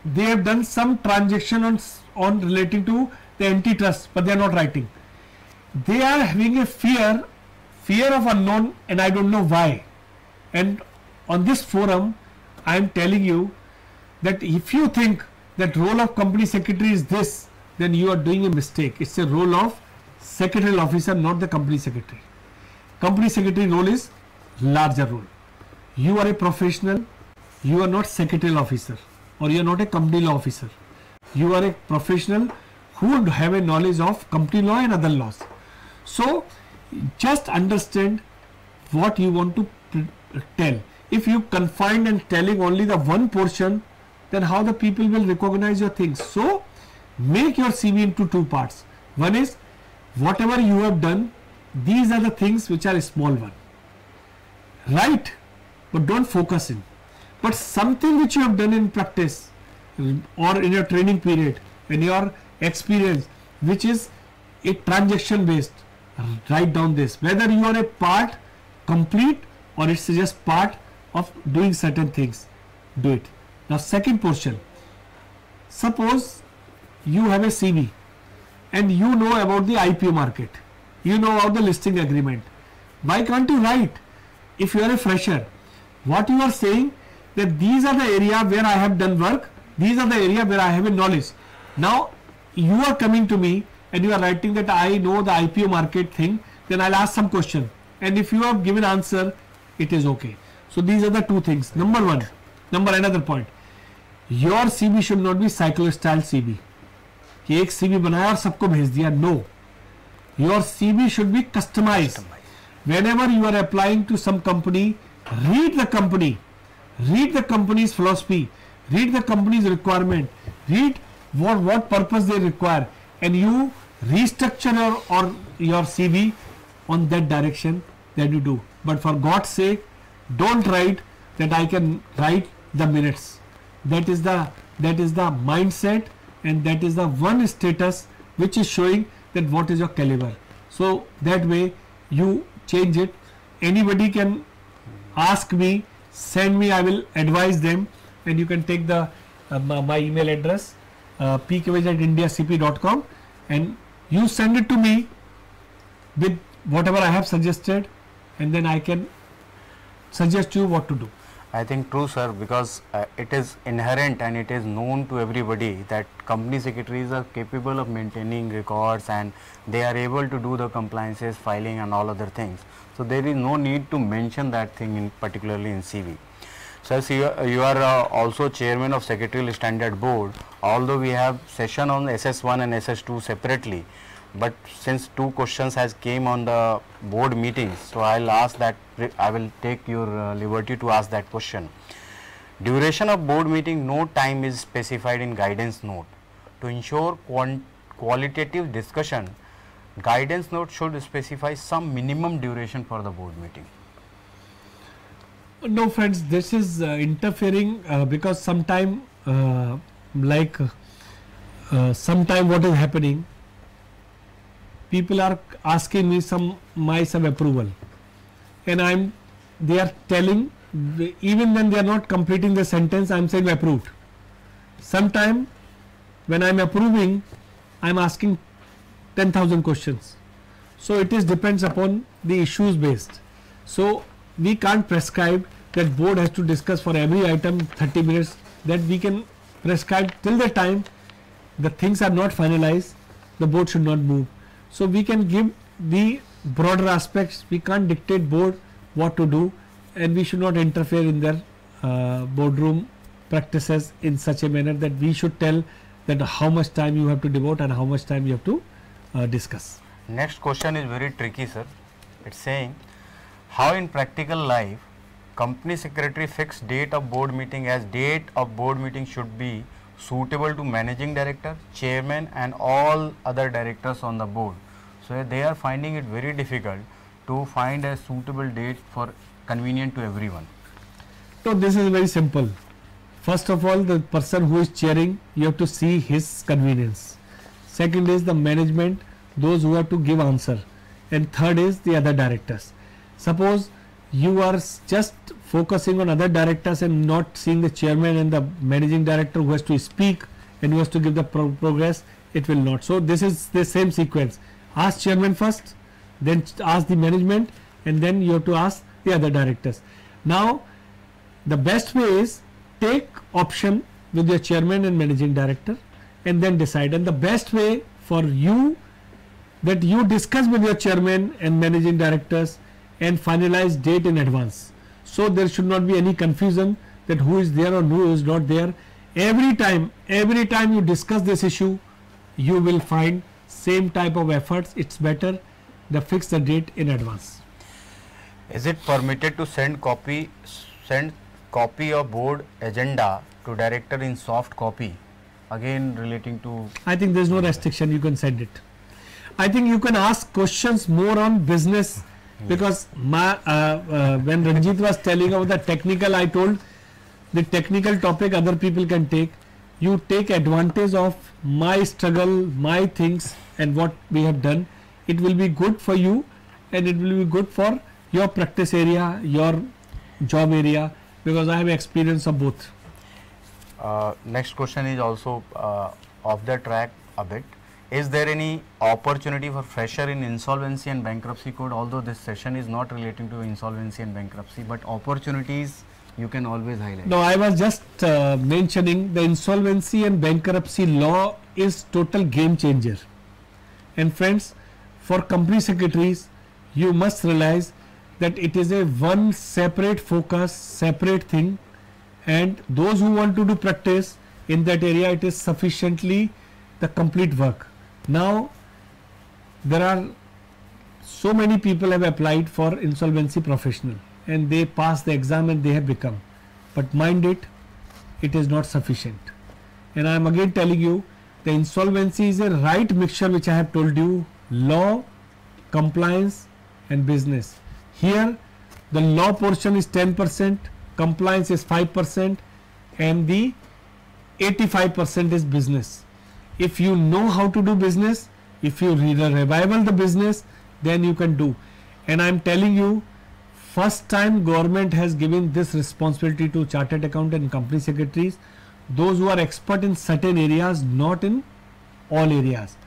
They have done some transaction on relating to the antitrust, but they are not writing. they are having a fear of unknown, and I don't know why. And on this forum I am telling you that if you think that role of company secretary is this, then you are doing a mistake. It's a role of secretarial officer, not the company secretary. Company secretary role is larger role. You are a professional, you are not secretarial officer, or you are not a company law officer. You are a professional who would have a knowledge of company law and other laws. So just understand what you want to tell. If you confine and telling only the one portion, then how the people will recognize your things? So make your CV into two parts. One is whatever you have done, these are the things which are a small one. Write, but don't focus in. But something which you have done in practice or in your training period, in your experience, which is a transaction based, write down this. Whether you are a part complete or it's just part of doing certain things, do it. Now second portion, suppose you have a CV and you know about the IPO market, you know about the listing agreement. Why can't you write? If you are a fresher, what you are saying, that these are the area where I have done work, these are the area where I have a knowledge. Now you are coming to me and you are writing that I know the IPO market thing, then I'll ask some question, and if you have given answer, it is okay. So these are the two things. Another point, your CV should not be cycle style CV कि एक CV बनाया और सबको भेज दिया. No, your CV should be customized. Whenever you are applying to some company, read the company, read the company's philosophy, read the company's requirement, read what purpose they require, and you restructure your CV on that direction that you do. But for God's sake, don't write that I can write the minutes. That is the mindset, and that is the one status which is showing that what is your caliber. So that way you change it. Anybody can ask me, send me, I will advise them, and you can take the my email address pkvaj@indiacp.com, and you send it to me with whatever I have suggested, and then I can suggest you what to do. I think true, sir, because it is inherent and it is known to everybody that company secretaries are capable of maintaining records and they are able to do the compliances, filing and all other things. So there is no need to mention that thing particularly in CV. So as you are also chairman of Secretarial Standard Board, although we have session on SS1 and SS2 separately, but since two questions has came on the board meetings, so I'll ask that, I will take your liberty to ask that question. Duration of board meeting, no time is specified in guidance note. To ensure qualitative discussion, guidance note should specify some minimum duration for the board meeting. No friends, this is interfering because sometime sometime what is happening, people are asking me some approval, and they are telling, even when they are not completing the sentence, I am saying approved. Sometime when I am approving, I am asking 10,000 questions. So it is depends upon the issues based. So we can't prescribe that board has to discuss for every item 30 minutes. That we can prescribe till the time the things are not finalized, the board should not move. So we can give the broader aspects. We can't dictate board what to do, and we should not interfere in their boardroom practices in such a manner that we should tell that how much time you have to devote and how much time you have to discuss. Next question is very tricky, sir. It's saying, how in practical life company secretary fix date of board meeting, as date of board meeting should be suitable to managing director, chairman and all other directors on the board. So they are finding it very difficult to find a suitable date for convenient to everyone. So this is very simple. First of all, the person who is chairing, you have to see his convenience. Second is the management, those who have to give answer, and third is the other directors. Suppose you are just focusing on other directors and not seeing the chairman and the managing director who has to speak and who has to give the progress, it will not. So this is the same sequence. Ask chairman first, then ask the management, and then you have to ask the other directors. Now the best way is take option with your chairman and managing director and then decide. And the best way for you, that you discuss with your chairman and managing directors and finalize date in advance, so there should not be any confusion that who is there or who is not there. Every time you discuss this issue, you will find same type of efforts. It's better to fix the date in advance. Is it permitted to send copy of board agenda to director in soft copy? Again relating to. I think there is no restriction. You can send it. I think you can ask questions more on business, because when Ranjit was telling about the technical, I told the technical topic other people can take. You take advantage of my struggle, my things, and what we have done. It will be good for you, and it will be good for your practice area, your job area, because I have experience of both. Next question is also off the track a bit. Is there any opportunity for fresher in insolvency and bankruptcy code? Although this session is not relating to insolvency and bankruptcy, but opportunities you can always highlight. No, I was just mentioning the insolvency and bankruptcy law is total game changer. And friends, for company secretaries, you must realize that it is a one separate focus, separate thing, and those who want to do practice in that area, it is sufficiently the complete work. Now there are so many people have applied for insolvency professional and they pass the exam and they have become, but mind it, it is not sufficient. And I am again telling you, the insolvency is a right mixture, which I have told you: law, compliance and business. Here the law portion is 10%, compliance is 5%, and the 85% is business. If you know how to do business, if you revival the business, then you can do. And I am telling you, first time government has given this responsibility to chartered accountant and company secretaries, those who are expert in certain areas, not in all areas.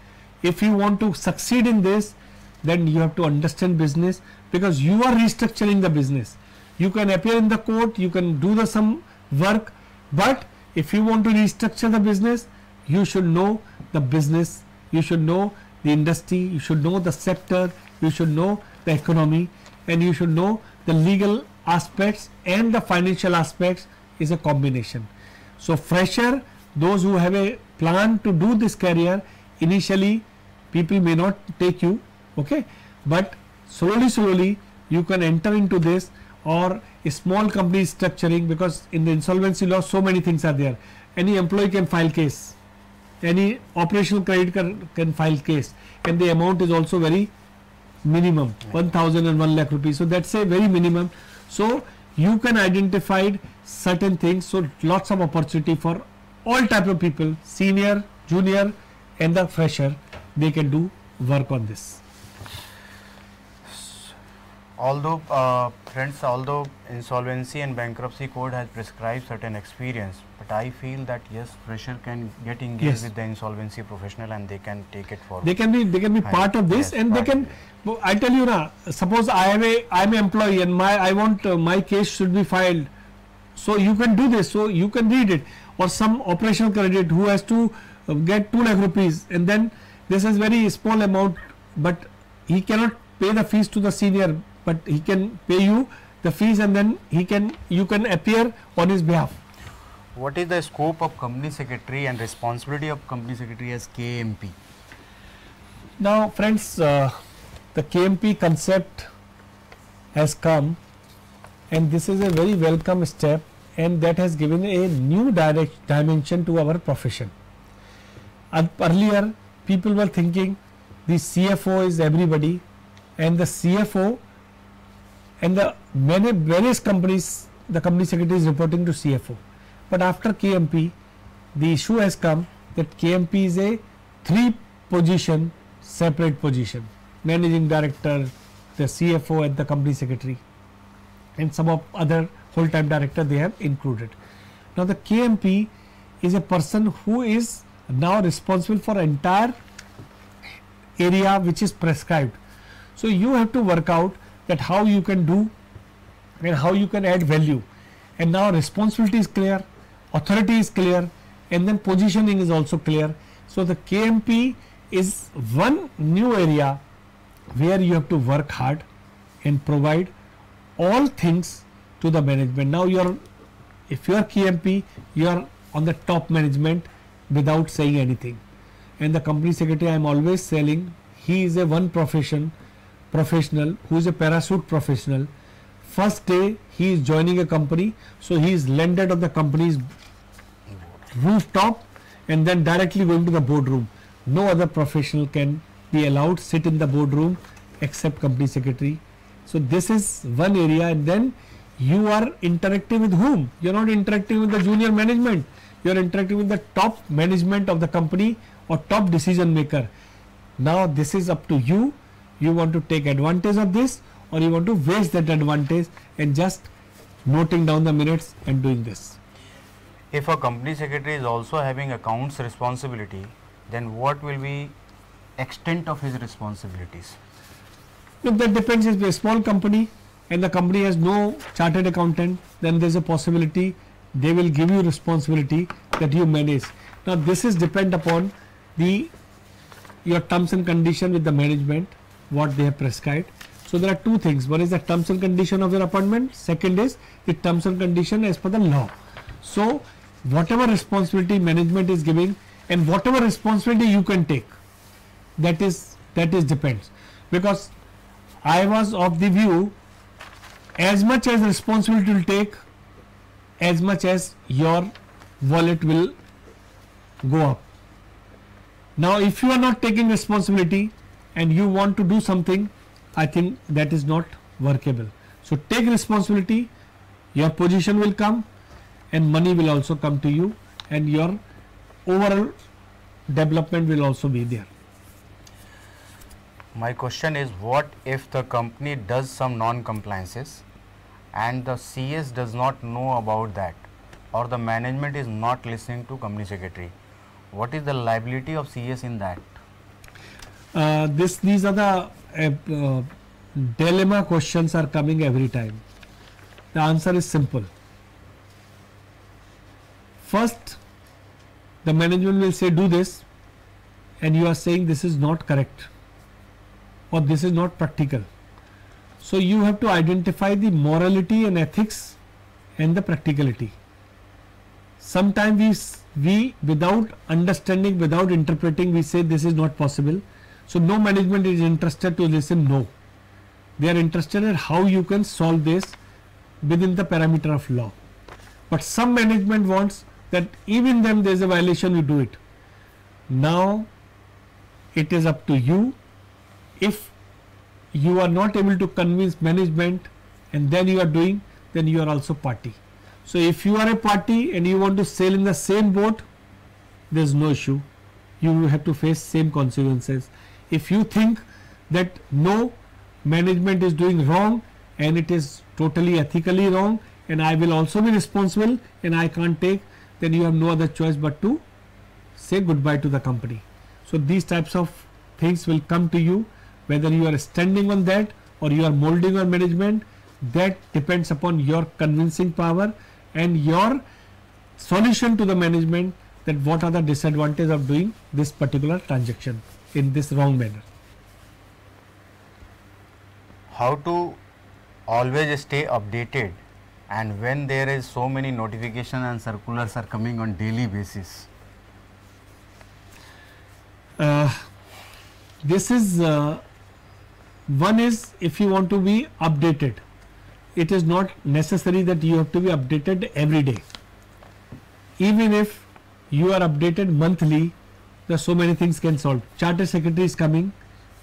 If you want to succeed in this, then you have to understand business, because you are restructuring the business. You can appear in the court, you can do some work, but if you want to restructure the business, you should know the business, you should know the industry, you should know the sector, you should know the economy, and you should know the legal aspects and the financial aspects is a combination. So fresher, those who have a plan to do this career, initially people may not take you, okay, but slowly you can enter into this, or a small company structuring, because in the insolvency law so many things are there. Any employee can file case, any operational creditor can file case, and the amount is also very minimum, 1000 and 1 lakh rupees. So that's a very minimum. So you can identify certain things. So lots of opportunity for all type of people, senior, junior and the fresher, they can do work on this. Although friends, although insolvency and bankruptcy code has prescribed certain experience, but I feel that yes, fresher can get engaged with the insolvency professional and they can take it forward. They can be part of this, and they can. I tell you now, suppose I am an employee and I want my case should be filed, so you can do this. So you can read it, or some operational credit who has to get 2 lakh rupees, and then this is very small amount, but he cannot pay the fees to the senior, but he can pay you the fees, and then you can appear on his behalf. What is the scope of company secretary and responsibility of company secretary as KMP? Now friends, the KMP concept has come, and this is a very welcome step, and that has given a new dimension to our profession. Earlier people were thinking the CFO is everybody, and the CFO and the various companies, the company secretary is reporting to CFO. But after KMP, the issue has come that KMP is a 3 position separate position: managing director, the CFO and the company secretary, and some of other whole time director they have included. Now the KMP is a person who is now responsible for entire area which is prescribed. So you have to work out that how you can do and how you can add value. And now responsibility is clear, authority is clear, and then positioning is also clear. So the KMP is one new area where you have to work hard and provide all things to the management. Now if you are KMP, you are on the top management without saying anything. And the company secretary, I am always telling, he is a one professional who is a parachute professional. First day he is joining a company, so he is landed on the company's rooftop and then directly going to the boardroom. No other professional can be allowed sit in the boardroom except company secretary. So this is one area. And then you are interacting with whom? You are not interacting with the junior management, you are interacting with the top management of the company or top decision maker. Now this is up to you. You want to take advantage of this, or you want to waste that advantage and just noting down the minutes and doing this. If a company secretary is also having accounts responsibility, then what will be extent of his responsibilities? Look, that depends. If a small company and the company has no chartered accountant, then there is a possibility they will give you responsibility that you manage. Now this is depend upon your terms and condition with the management, what they have prescribed. So there are two things. One is the terms and condition of your appointment. Second is the terms and condition as per the law. So whatever responsibility management is giving and whatever responsibility you can take, that is depends. Because I was of the view, as much as responsibility will take, as much as your wallet will go up. Now if you are not taking responsibility and you want to do something, I think that is not workable. So take responsibility, your position will come and money will also come to you, and your overall development will also be there. My question is, what if the company does some non-compliances and the CS does not know about that, or the management is not listening to company secretary? What is the liability of CS in that? These are the dilemma questions are coming every time. The answer is simple. First, the management will say do this, and you are saying this is not correct or this is not practical. So you have to identify the morality and ethics and the practicality. Sometimes we without understanding, without interpreting, we say this is not possible. So no management is interested to listen, no. They are interested in how you can solve this within the parameter of law. But some management wants that even then there is a violation, you do it. Now it is up to you. If you are not able to convince management and then you are doing, then you are also party. So if you are a party and you want to sail in the same boat, there is no issue. You have to face same consequences. If you think that no, management is doing wrong and it is totally ethically wrong and I will also be responsible and I can't take, then you have no other choice but to say goodbye to the company. So these types of things will come to you, whether you are standing on that or you are molding your management. That depends upon your convincing power and your solution to the management, that what are the disadvantages of doing this particular transaction in this wrong manner. How to always stay updated, and when there is so many notifications and circulars are coming on daily basis? This is one is, if you want to be updated, it is not necessary that you have to be updated every day. Even if you are updated monthly, there are so many things can solve. Charter secretary is coming,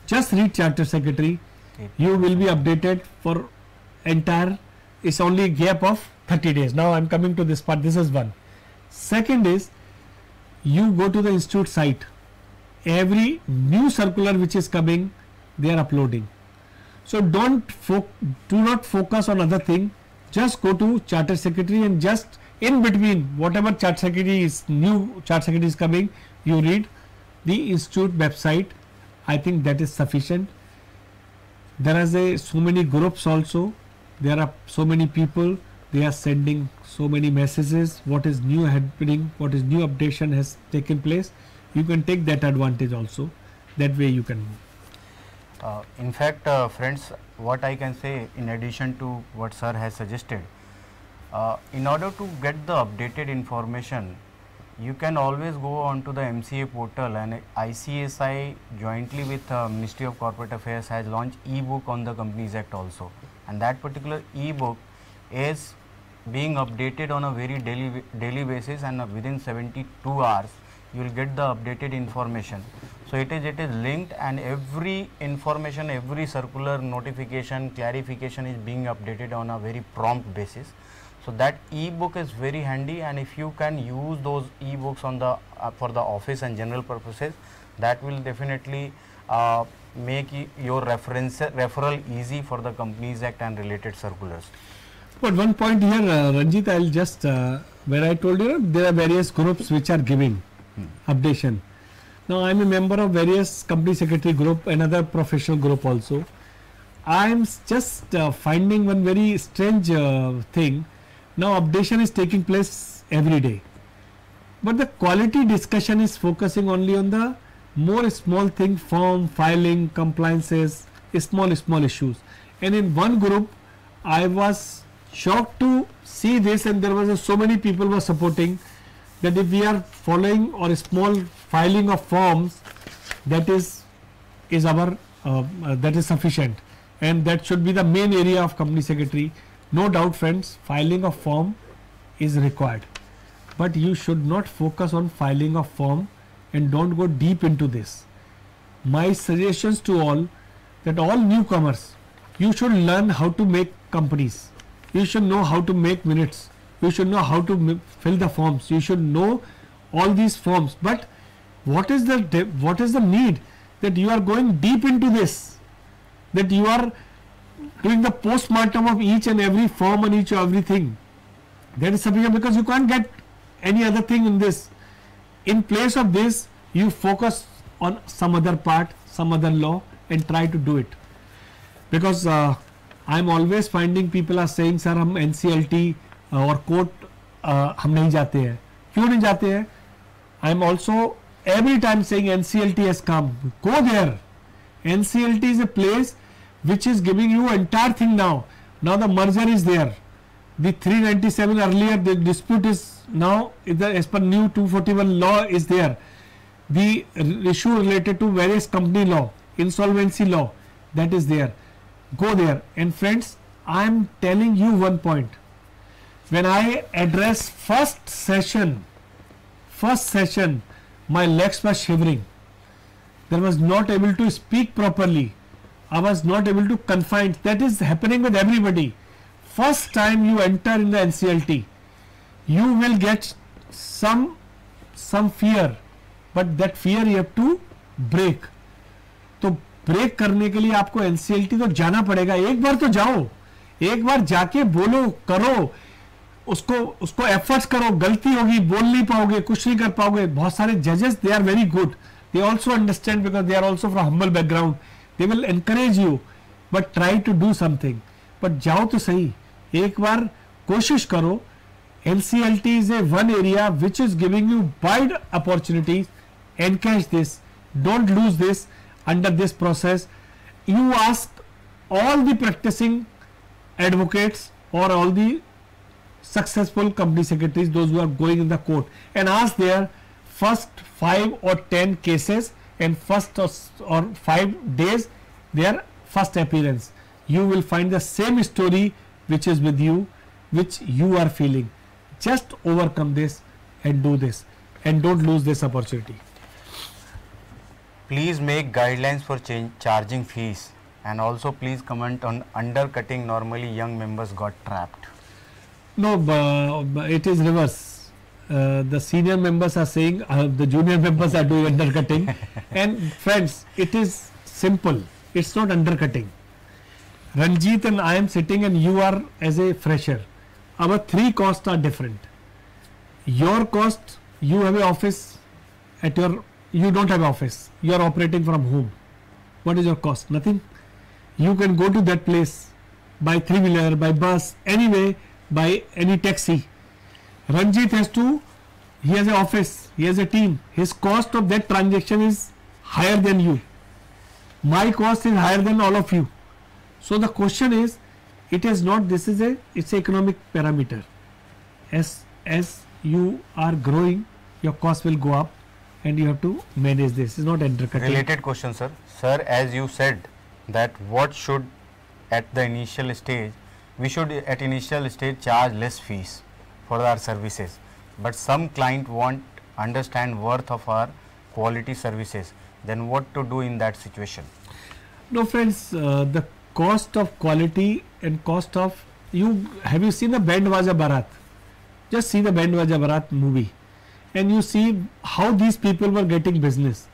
just read charter secretary, you will be updated for entire, it's only a gap of 30 days. Now I am coming to this part. This is one. Second is, you go to the institute site, every new circular which is coming, they are uploading. So do not focus on other thing, just go to charter secretary and just in between whatever charter secretary is, new charter secretary is coming, you read the institute website I think that is sufficient. There are so many groups also. There are so many people. They are sending so many messages. What is new happening? What is new updation has taken place? You can take that advantage also. That way you can move. In fact, friends, what I can say in addition to what sir has suggested, in order to get the updated information, you can always go on to the MCA portal, and ICSI jointly with Ministry of Corporate Affairs has launched e-book on the Companies Act also, and that particular e-book is being updated on a very daily basis, and within 72 hours you will get the updated information. So it is linked, and every information, every circular, notification, clarification is being updated on a very prompt basis. So that e-book is very handy, and if you can use those e-books on the for the office and general purposes, that will definitely make your referral easy for the Companies Act and related circulars. But one point here, Ranjit, I'll just where I told you there are various groups which are giving updation. Now I am a member of various company secretary group, another professional group also. I am just finding one very strange thing. Now updation is taking place every day, but the quality discussion is focusing only on the more small thing, form, filing, compliances, small issues. And in one group I was shocked to see this, and there was so many people were supporting that if we are following or small filing of forms, that is our that is sufficient, and that should be the main area of company secretary. No doubt, friends, filing of form is required, but you should not focus on filing of form and don't go deep into this. My suggestions to all, that all newcomers, you should learn how to make companies. You should know how to make minutes. You should know how to fill the forms. You should know all these forms. But what is the need that you are going deep into this? That you are doing the post-mortem of each and every form and everything. That is sufficient, because you can't get any other thing in this. In place of this, you focus on some other part, some other law, and try to do it. Because I am always finding people are saying, sir, हम NCLT और court हम नहीं जाते हैं. क्यों नहीं जाते हैं? I am also every time saying NCLT has come. Go there. NCLT is a place which is giving you entire thing now. Now the merger is there. The 397 earlier, the dispute is now as per new 241 law is there. The issue related to various company law, insolvency law, that is there. Go there. And friends, I am telling you one point. When I address first session, my legs were shivering. I was not able to speak properly. I was not able to confine. That is happening with everybody. First time you enter in the NCLT, you will get some fear, but that fear you have to break. तो break करने के लिए आपको NCLT तो जाना पड़ेगा. एक बार तो जाओ, एक बार जाके बोलो, करो, उसको एफर्ट्स करो. गलती होगी, बोल नहीं पाओगे, कुछ नहीं कर पाओगे. बहुत सारे जजेस, they are very good. They also understand because they are also from humble background. They will encourage you, but try to do something. But जाओ तो सही, एक बार कोशिश करो. NCLT is a one area which is giving you wide opportunities. Encash this. Don't lose this under this process. You ask all the practicing advocates or all the successful company secretaries, those who are going in the court, and ask their first 5 or 10 cases and first or 5 days their first appearance. You will find the same story which is with you, which you are feeling. Just overcome this and do this, and don't lose this opportunity. Please make guidelines for charging fees, and also please comment on undercutting. Normally young members got trapped. No, it is reverse. The senior members are saying the junior members are doing undercutting. And friends, it is simple. It's not undercutting. Ranjit and I am sitting, and you are as a fresher. Our 3 costs are different. Your cost, you have an office at your, you don't have office. You are operating from home. What is your cost? Nothing. You can go to that place by 3-wheeler, by bus, anyway, by any taxi. Ranjit he has an office, he has a team. His cost of that transaction is higher than you. My cost is higher than all of you. So the question is, it is not, it's an economic parameter. As you are growing, your cost will go up and you have to manage this. It's not undercutting. Related question, sir. Sir, as you said that what should at the initial stage, we should at initial stage charge less fees for our services. But some client won't understand worth of our quality services. Then what to do in that situation? No friends, the cost of quality and cost of, have you seen the Band Waja Barat? Just see the Band Waja Barat movie and you see how these people were getting business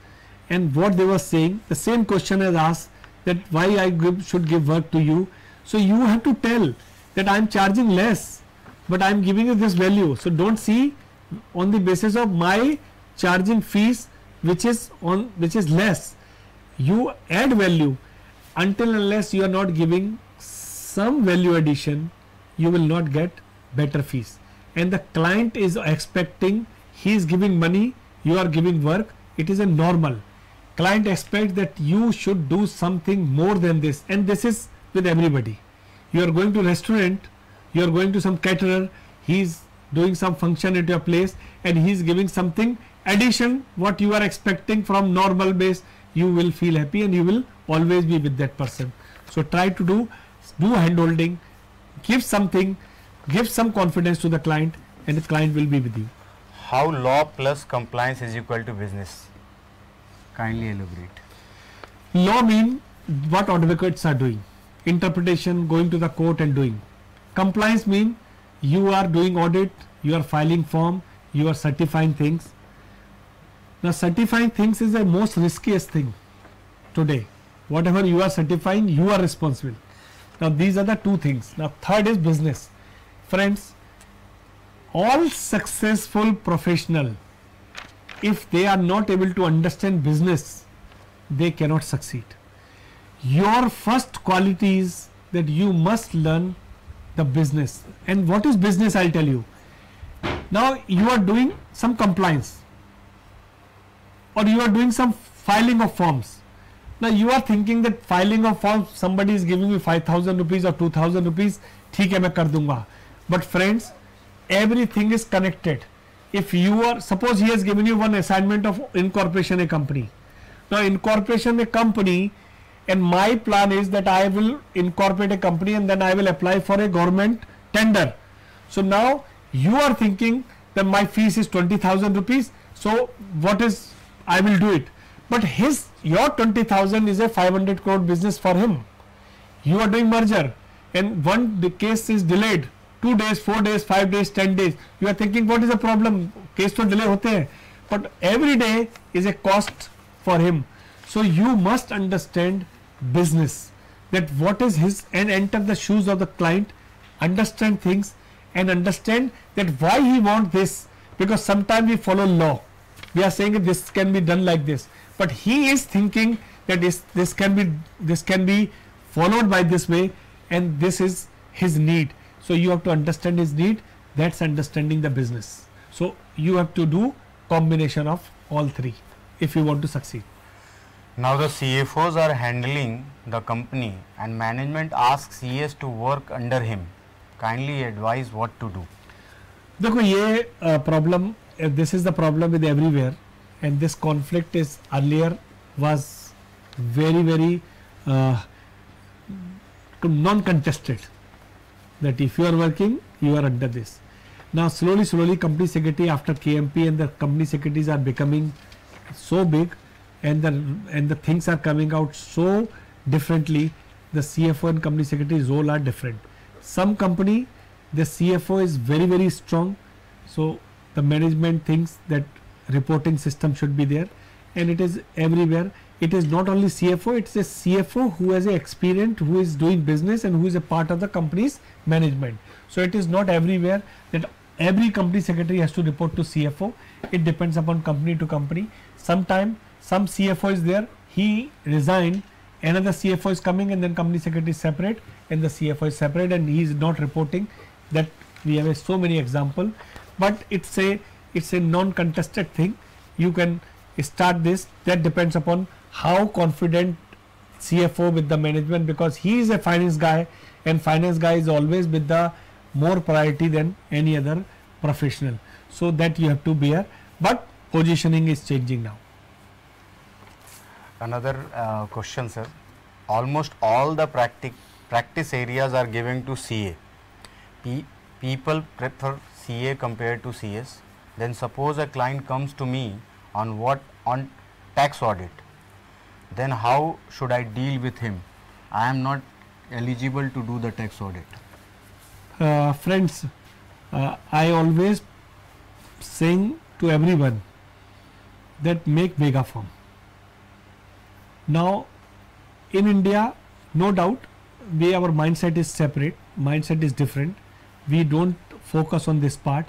and what they were saying. The same question is asked, that why I should give work to you. So you have to tell that I am charging less, but I am giving you this value. So don't see on the basis of my charging fees which is less. You add value. Until unless you are not giving some value addition, you will not get better fees. And the client is expecting, he is giving money, you are giving work. It is a normal. Client expects that you should do something more than this, and this is with everybody. You are going to restaurant, you are going to some caterer, he is doing some function at your place and he is giving something addition what you are expecting from normal base. You will feel happy and you will always be with that person. So try to do hand holding, give something, give some confidence to the client, and the client will be with you. How law plus compliance is equal to business? Kindly elaborate. Law mean what advocates are doing, interpretation, going to the court and doing. Compliance mean you are doing audit, you are filing form, you are certifying things. Now certifying things is the most riskiest thing today. Whatever you are certifying, you are responsible. Now these are the two things. Now third is business. Friends, all successful professional, if they are not able to understand business, they cannot succeed. Your first quality is that you must learn the business. And what is business? I'll tell you. Now you are doing some compliance or you are doing some filing of forms. Now you are thinking that filing of forms, somebody is giving me 5,000 rupees or 2,000 rupees, theek hai main kar dunga. But friends, everything is connected. If you are, suppose he has given you one assignment of incorporation a company. Now incorporation a company, and my plan is that I will incorporate a company and then I will apply for a government tender. So now you are thinking that my fees is 20,000 rupees. So what is, I will do it. But your 20,000 is a 500 crore business for him. You are doing merger and the case is delayed. 2 days, 4 days, 5 days, 10 days. You are thinking what is the problem? Case to delay hote hai. But every day is a cost for him. So you must understand business, that what is his, and enter the shoes of the client, understand things and understand that why he wants this, because sometimes we follow law. We are saying that this can be done like this, but he is thinking that this can be followed by this way, and this is his need. So you have to understand his need. That's understanding the business. So you have to do combination of all three if you want to succeed. Now the CFOs are handling the company and management asks CS to work under him. Kindly advise what to do. देखो ये problem, this is the problem with everywhere, and this conflict is earlier was very non-contested, that if you are working, you are under this. Now slowly company secretary after KMP and the company secretaries are becoming so big, and the things are coming out so differently. The CFO and company secretary's role are different. Some company, the CFO is very strong, so the management thinks that reporting system should be there, and it is everywhere. It is not only CFO, it's a CFO who has a experience, who is doing business and who is a part of the company's management. So it is not everywhere that every company secretary has to report to CFO. It depends upon company to company. Sometimes some CFO is there, he resigned another CFO is coming and then company secretary is separate and the CFO is separate and he is not reporting. That we have so many example, but it's a non-contested thing. You can start this. That depends upon how confident CFO with the management, because he is a finance guy and finance guy is always with the more priority than any other professional. So that you have to bear, but positioning is changing now. Another question, sir. Almost all the practice areas are given to CA. People prefer CA compared to CS. Then suppose a client comes to me on tax audit. Then how should I deal with him? I am not eligible to do the tax audit. Friends, I always saying to everyone that make mega firm. Now in India, no doubt, our mindset is separate, mindset is different. We don't focus on this part,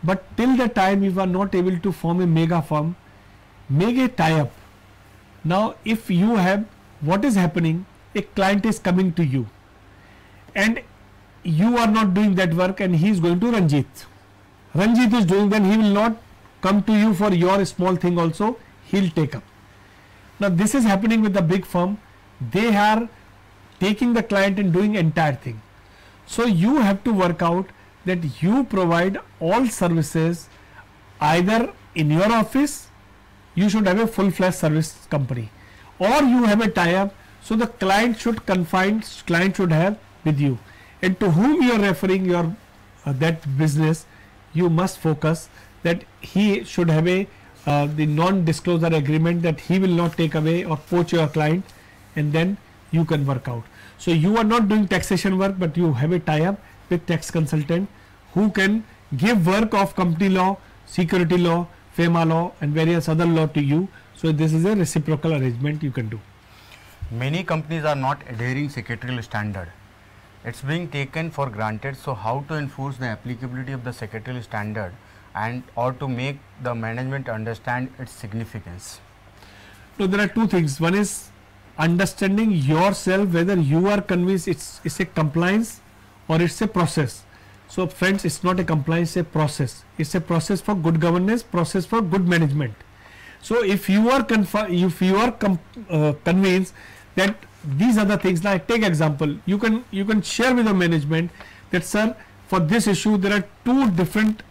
but till the time we were not able to form a mega firm, make a tie-up. Now if you have, what is happening, a client is coming to you and you are not doing that work and he is going to Ranjit is doing, then he will not come to you for your small thing also, he will take up. Now this is happening with the big firm. They are taking the client and doing entire thing. So you have to work out that you provide all services either in your office, you should have a full-fledged service company, or you have a tie-up, so the client should have with you, and to whom you are referring your that business, you must focus that he should have a the non-disclosure agreement, that he will not take away or poach your client, and then you can work out. So you are not doing taxation work, but you have a tie-up with tax consultant who can give work of company law, security law, FEMA law and various other law to you. So this is a reciprocal arrangement you can do. Many companies are not adhering secretarial standard. It's being taken for granted. So how to enforce the applicability of the secretarial standard and or to make the management understand its significance? So there are two things. One is understanding yourself whether you are convinced it's a compliance or it's a process. So friends, it's not a compliance, it's a process. It's a process for good governance, process for good management. So if you are convinced that these are the things, like take example, you can share with the management that sir, for this issue there are two different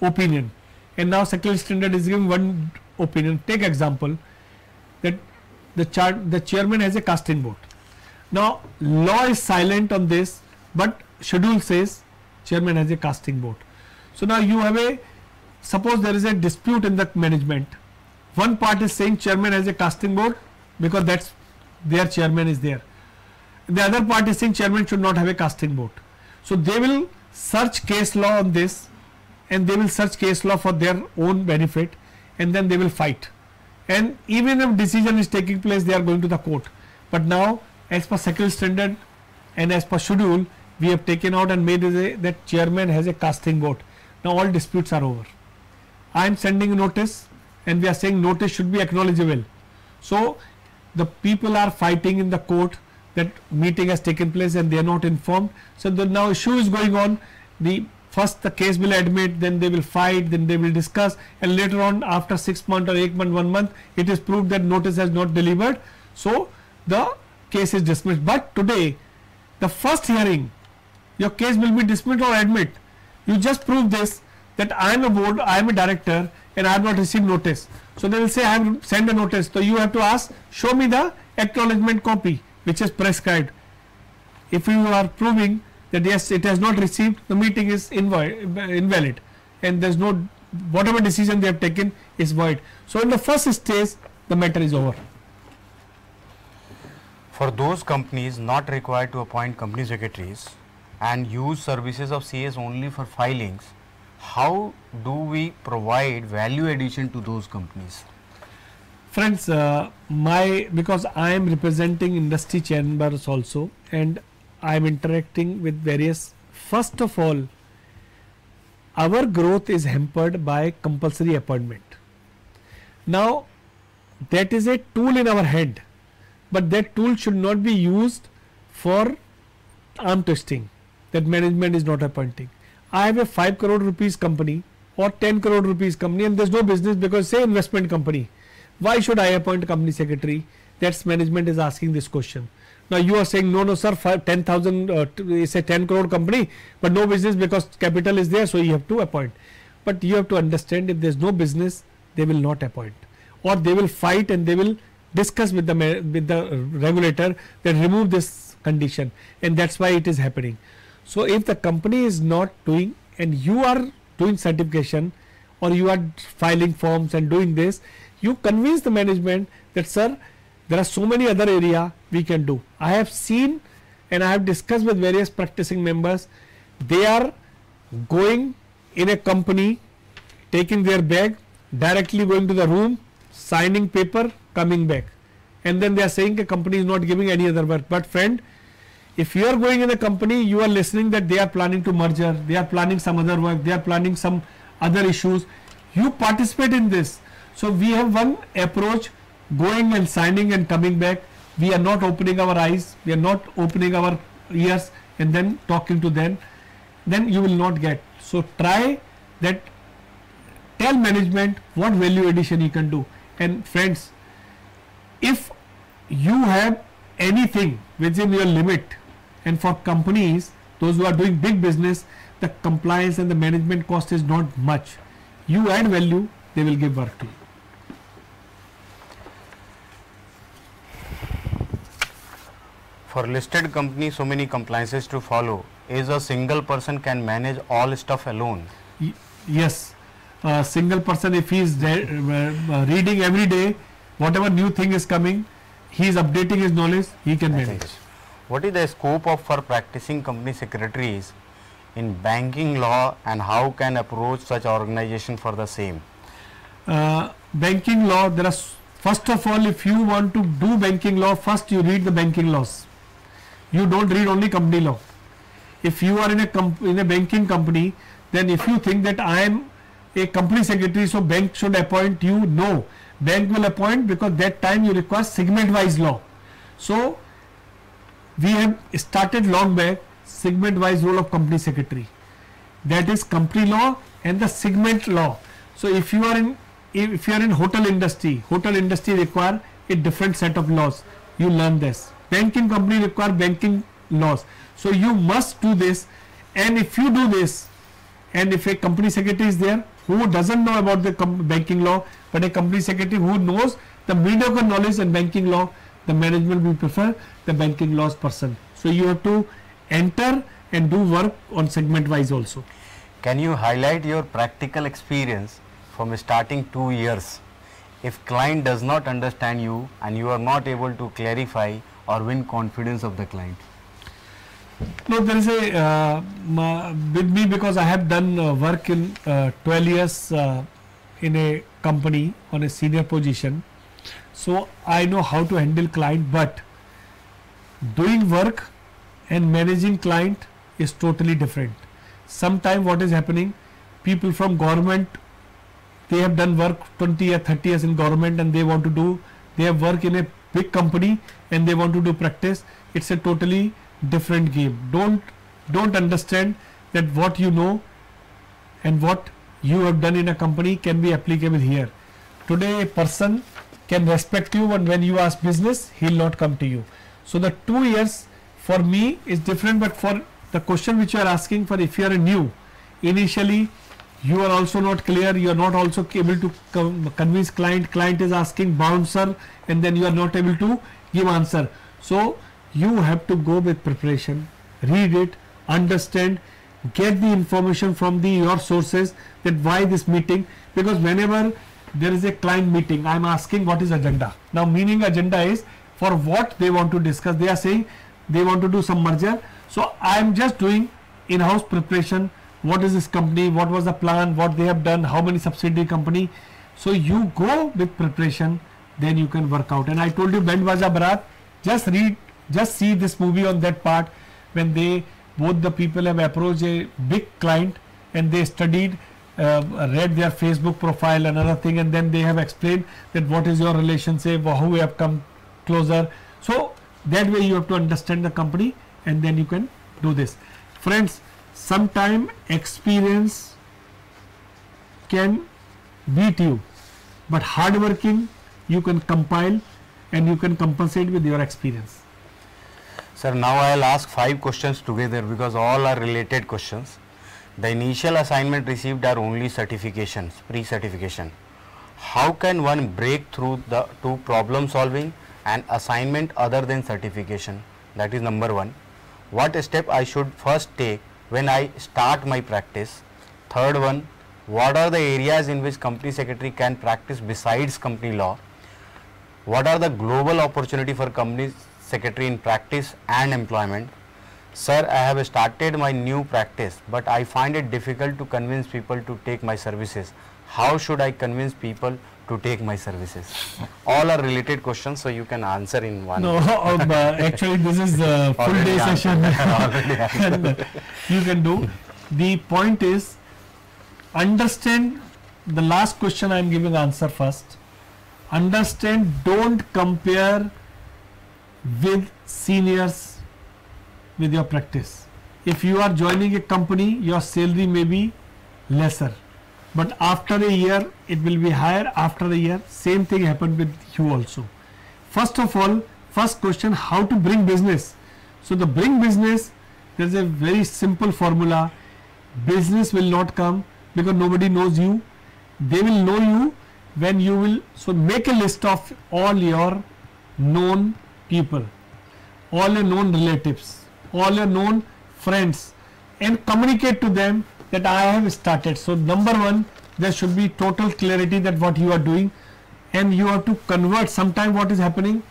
opinion, and now secretarial standard is giving one opinion. Take example that the chairman has a casting vote. Now law is silent on this, but schedule says chairman has a casting vote. So now you have suppose there is a dispute in the management. One part is saying chairman has a casting vote because that's their chairman is there. The other part is saying chairman should not have a casting vote. So they will search case law on this, and they will search case law for their own benefit, and then they will fight. And even if decision is taking place, they are going to the court. But now as per secretarial standard and as per schedule, we have taken out and made that chairman has a casting vote. Now all disputes are over. I am sending a notice and we are saying notice should be acknowledgeable. So the people are fighting in the court that meeting has taken place and they are not informed. So the now issue is going on. First the case will admit, then they will fight, then they will discuss, and later on after 6 months or 8 months, 1 month, it is proved that notice has not delivered. So the case is dismissed. But today the first hearing, your case will be dismissed or admit. You just prove this, that I am a board, I am a director and I have not received notice. So they will say I have sent a notice. So you have to ask, show me the acknowledgement copy which is prescribed. If you are proving that yes, it has not received, the meeting is invalid and there is no, whatever decision they have taken is void. So in the first stage the matter is over. For those companies not required to appoint company secretaries and use services of CS only for filings, how do we provide value addition to those companies? Friends, because I am representing industry chambers also, and I am interacting with various, first of all, our growth is hampered by compulsory appointment. Now that is a tool in our hand but that tool should not be used for arm twisting, that management is not appointing. I have a 5 crore rupees company or 10 crore rupees company and there is no business, because say investment company, why should I appoint a company secretary? That's management is asking this question. Now you are saying no sir, 10,000 is a 10 crore company but no business because capital is there, so you have to appoint. But you have to understand, if there is no business, they will not appoint, or they will fight and they will discuss with the regulator that remove this condition, and that's why it is happening. So if the company is not doing and you are doing certification or you are filing forms and doing this, you convince the management that sir, there are so many other area we can do. I have seen and I have discussed with various practicing members, they are going in a company, taking their bag, directly going to the room, signing paper, coming back, and then they are saying the company is not giving any other work. But friend, if you are going in a company, you are listening that they are planning to merger, they are planning some other work, they are planning some other issues, you participate in this. So we have one approach, going and signing and coming back. We are not opening our eyes, we are not opening our ears and then talking to them, then you will not get. So try that, tell management what value addition you can do. And friends, if you have anything within your limit, and for companies, those who are doing big business, the compliance and the management cost is not much. You add value, they will give work to you. For listed company, so many compliances to follow. Is a single person can manage all stuff alone? Yes, a single person, if he is reading every day, whatever new thing is coming, he is updating his knowledge, he can manage. What is the scope of for practicing company secretaries in banking law, and how can approach such organization for the same? Banking law, there are, first of all, if you want to do banking law, first you read the banking laws. You don't read only company law. If you are in a banking company, then if you think that I am a company secretary, so bank should appoint you, no, bank will appoint, because that time you require segment wise law. So we have started long back segment wise role of company secretary, that is company law and the segment law. So if you are in hotel industry require a different set of laws, you learn this. Banking company require banking laws, so you must do this. And if you do this, and if a company secretary is there who doesn't know about the banking law, but a company secretary who knows the mediocre knowledge in banking law, the management will prefer the banking laws person. So you have to enter and do work on segment wise also. Can you highlight your practical experience from starting 2 years? If client does not understand you and you are not able to clarify or win confidence of the client? No, there is a with me, because I have done work in 12 years in a company on a senior position, so I know how to handle client. But doing work and managing client is totally different. Sometimes what is happening, people from government, they have done work 20 or 30 years in government and they want to do, they have work in a big company and they want to do practice. It's a totally different game. Don't understand that what you know and what you have done in a company can be applicable here. Today a person can respect you, and when you ask business, he will not come to you. So the 2 years for me is different. But for the question which you are asking, for if you are new, initially you are also not clear, you are not also able to convince client is asking bouncer, and then you are not able to give answer. So you have to go with preparation, read it, understand, get the information from your sources, that why this meeting, because whenever there is a client meeting, I am asking what is agenda. Now meaning agenda is for what they want to discuss. They are saying they want to do some merger, so I am just doing in-house preparation. What is this company, what was the plan, what they have done, how many subsidiary company. So you go with preparation, then you can work out. And I told you Band Baja Barat, just see this movie on that part, when both the people have approached a big client and they studied, read their Facebook profile, another thing, and then they have explained that what is your relationship, how we have come closer. So that way you have to understand the company, and then you can do this. Friends, sometime experience can beat you, but hard working you can compile and you can compensate with your experience. Sir, now I'll ask 5 questions together because all are related questions. The initial assignment received are only certifications, pre-certification. How can one break through to problem solving and assignment other than certification? That is number 1. What step I should first take when I start my practice? Third one, what are the areas in which company secretary can practice besides company law? What are the global opportunity for company secretary in practice and employment? Sir, I have started my new practice, but I find it difficult to convince people to take my services. How should I convince people to take my services? All are related questions, so you can answer in one. No, actually this is a full day session. And you can do. The point is, understand the last question I am giving answer first. Understand, don't compare with seniors with your practice. If you are joining a company, your salary may be lesser, but after a year it will be higher. After a year, same thing happened with you also. First of all, first question, how to bring business. So the bring business, there is a very simple formula. Business will not come because nobody knows you. They will know you when you will. So make a list of all your known people, all your known relatives, all your known friends, and communicate to them that I have started. So number 1, there should be total clarity that what you are doing, and you have to convert. Sometime what is happening,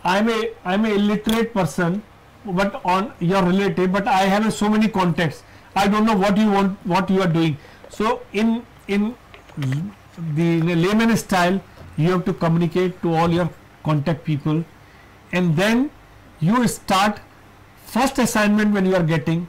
I'm a illiterate person, but on your relative, but I have so many contacts. I don't know what you want, what you are doing. So in the layman style, you have to communicate to all your contact people, and then you start first assignment. When you are getting,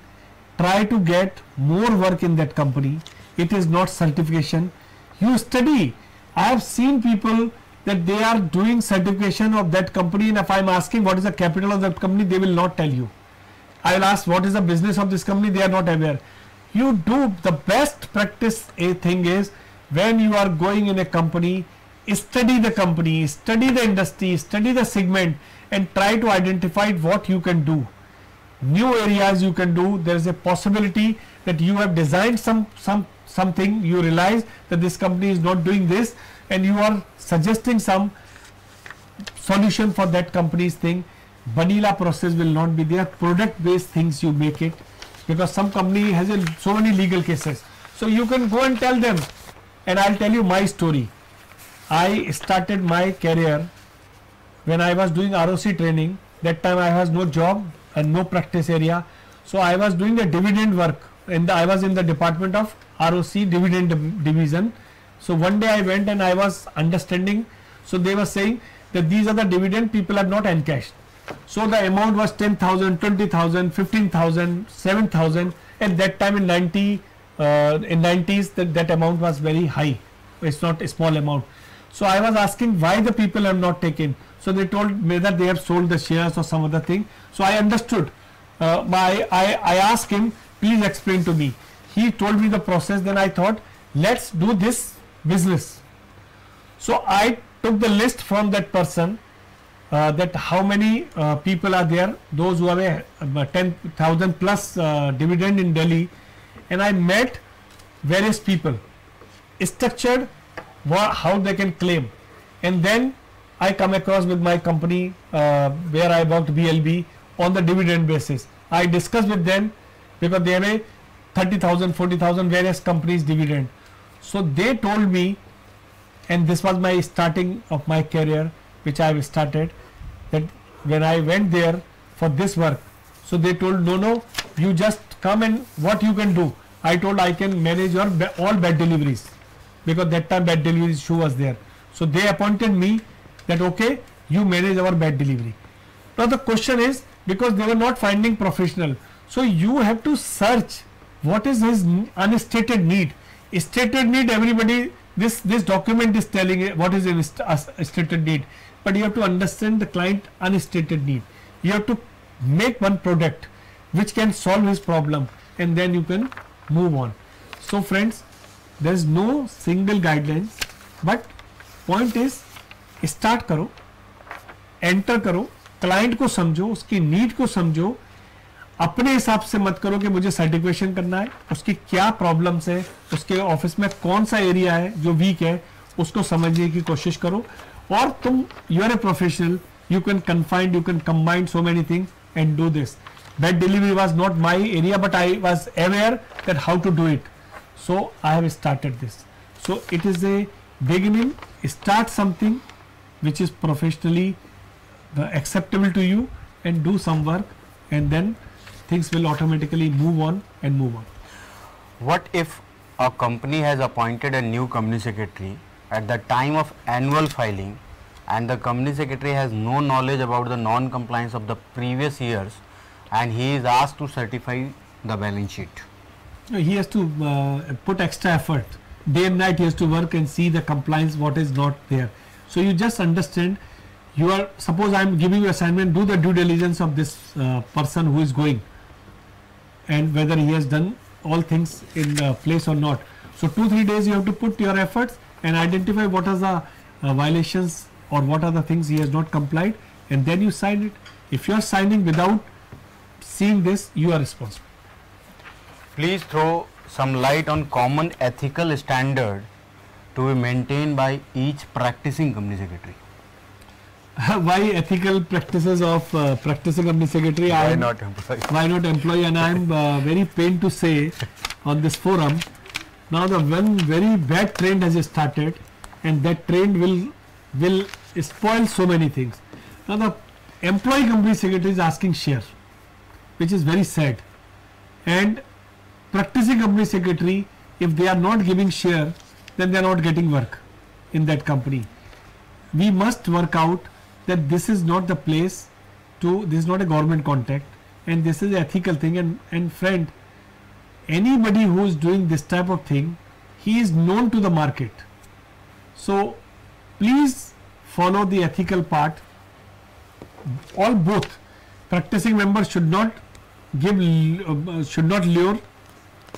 try to get more work in that company. It is not certification. You study. I have seen people that they are doing certification of that company, and if I am asking what is the capital of that company, they will not tell you. I will ask what is the business of this company, they are not aware. You do the best practice. A thing is, when you are going in a company, study the company, study the industry, study the segment, and try to identify what you can do. New areas you can do. There is a possibility that you have designed something, you realize that this company is not doing this, and you are suggesting some solution for that company's thing. Vanilla process will not be there. Product based things you make it, because some company has so many legal cases. So you can go and tell them, and I'll tell you my story. I started my career when I was doing ROC training. That time I was no job and no practice area, so I was doing the dividend work, and I was in the department of ROC dividend division. So one day I went and I was understanding. So they were saying that these are the dividend people have not encashed. So the amount was 10,000, 20,000, 15,000, 7,000. At that time in 90s, that amount was very high. It's not a small amount. So I was asking why the people have not taken. So they told me that they have sold the shares or some other thing. So I understood. I asked him, please explain to me. He told me the process. Then I thought, let's do this business. So I took the list from that person, that how many people are there, those who have a 10,000 plus dividend in Delhi, and I met various people, structured how they can claim, and then I come across with my company where I worked, BLB, on the dividend basis. I discussed with them because they have a 30,000, 40,000 various companies dividend. So they told me, and this was my starting of my career, which I have started, that when I went there for this work, so they told, no, you just come and what you can do. I told I can manage your all bad deliveries, because that time bad delivery issue was there. So they appointed me that okay, you manage our bad delivery. Now the question is, because they were not finding professional, so you have to search what is his unstated need. Stated need, everybody, this document is telling what is a stated need, but you have to understand the client unstated need. You have to make one product which can solve his problem, and then you can move on. So friends, there is no single guidelines, but point is start करो, enter करो, client को समझो, उसकी need को समझो, अपने हिसाब से मत करो कि मुझे सर्टिफिकेशन करना है, उसकी क्या प्रॉब्लम्स है, उसके ऑफिस में कौन सा एरिया है जो वीक है, उसको समझने की कोशिश करो. और तुम, you are a professional, you can confine, you can combine so many things and do this. Bed delivery was not my area, but I was aware that how to do it. So I have started this. So it is a beginning. Start something which is professionally acceptable to you and do some work, and then things will automatically move on and move on. What if a company has appointed a new company secretary at the time of annual filing, and the company secretary has no knowledge about the non-compliance of the previous years, and he is asked to certify the balance sheet? He has to put extra effort. Day and night he has to work and see the compliance, what is not there. So you just understand, you are, suppose I am giving you assignment, do the due diligence of this person who is going, and whether he has done all things in place or not. So 2-3 days you have to put your efforts and identify what are the violations or what are the things he has not complied, and then you sign it. If you are signing without seeing this, you are responsible. Please throw some light on common ethical standard to be maintained by each practicing company secretary. Why ethical practices of practicing company secretary? Why not employee? Why not employee? And I am very pained to say on this forum, now the one very bad trend has started, and that trend will spoil so many things. Now the employee company secretary is asking share, which is very sad, and practicing company secretary, if they are not giving share, then they are not getting work in that company. We must work out that this is not the place to, this is not a government contract, and this is an ethical thing. And friend, anybody who is doing this type of thing, he is known to the market. So please follow the ethical part. All both practicing members should not give, should not lure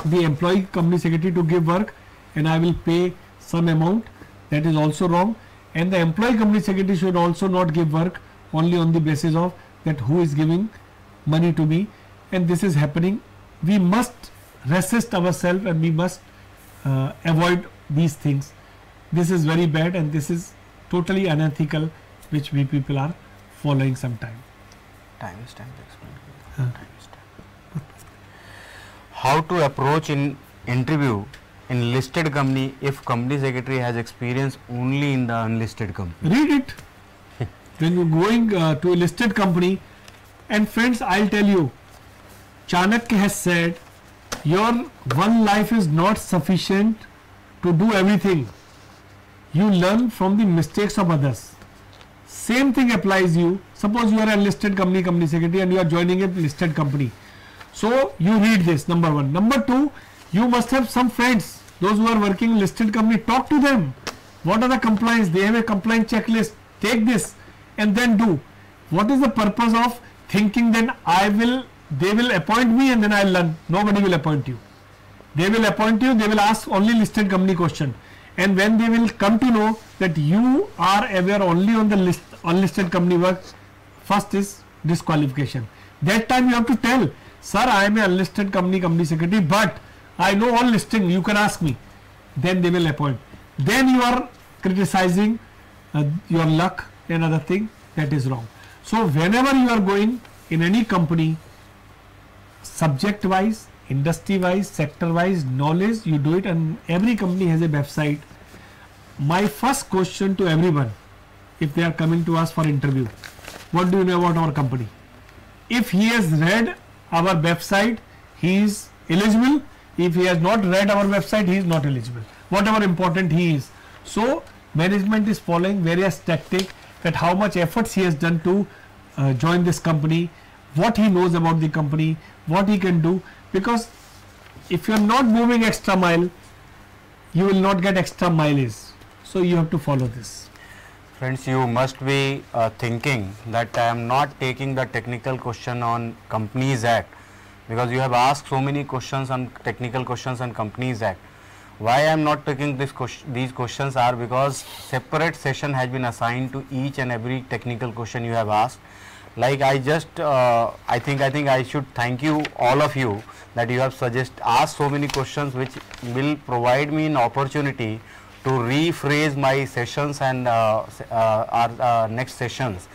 the employee company secretary to give work, and I will pay some amount. That is also wrong. And the employee company secretary should also not give work only on the basis of that who is giving money to me, and this is happening. We must resist ourselves, and we must avoid these things. This is very bad, and this is totally unethical, which we people are following sometime. Time is time to explain. Time is time. How to approach in interview in listed company if company secretary has experience only in the unlisted company? Read it. When you are going to a listed company, and friends, I'll tell you, Chanakya has said, your one life is not sufficient to do everything. You learn from the mistakes of others. Same thing applies you. Suppose you are a listed company company secretary and you are joining a listed company. So you read this, number one. Number two, you must have some friends, those who are working in listed company. Talk to them. What are the compliance? They have a compliance checklist. Take this and then do. What is the purpose of thinking then they will appoint me and then I'll learn? Nobody will appoint you. They will appoint you, they will ask only listed company question. And when they will come to know that you are aware only on the list, unlisted company work, first is disqualification. That time you have to tell, sir, I am a unlisted company secretary, but I know all listing, you can ask me. Then they will appoint. Then you are criticizing your luck and other thing. That is wrong. So whenever you are going in any company, subject wise, industry wise, sector wise, knowledge, you do it, and every company has a website. My first question to everyone, if they are coming to us for interview, what do you know about our company? If he has read our website, he is eligible. If he has not read our website, he is not eligible, whatever important he is. So management is following various tactics, that how much efforts he has done to join this company, what he knows about the company, what he can do, because if you are not moving extra mile, you will not get extra mileage. So you have to follow this. Friends, you must be thinking that I am not taking the technical question on Companies Act, because you have asked so many questions on technical questions on Companies Act. Why I am not taking these questions are because separate session has been assigned to each and every technical question you have asked. Like I just, I think I should thank you, all of you, that you have asked so many questions which will provide me an opportunity to rephrase my sessions and our next sessions.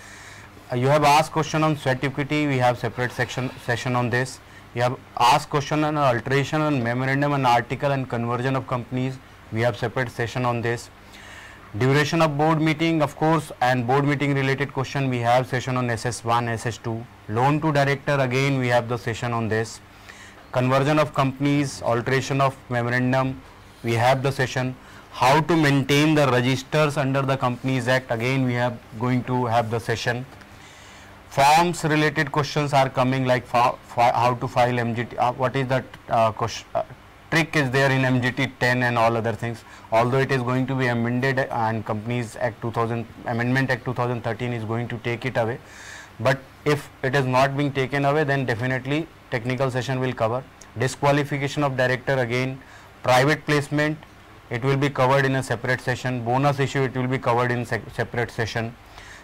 You have asked question on sweat equity, we have separate session on this. You have asked question on alteration and memorandum and article and conversion of companies, we have separate session on this. Duration of board meeting, of course, and board meeting related question, we have session on SS1, SS2. Loan to director, again we have the session on this. Conversion of companies, alteration of memorandum, we have the session. How to maintain the registers under the Companies Act, again we have going to have the session. Forms related questions are coming, like how to file MGT, what is the trick is there in MGT 10 and all other things. Although it is going to be amended and Companies Act 2000, Amendment Act 2013 is going to take it away. But if it is not being taken away, then definitely technical session will cover. Disqualification of director, again. Private placement, it will be covered in a separate session. Bonus issue, it will be covered in separate session.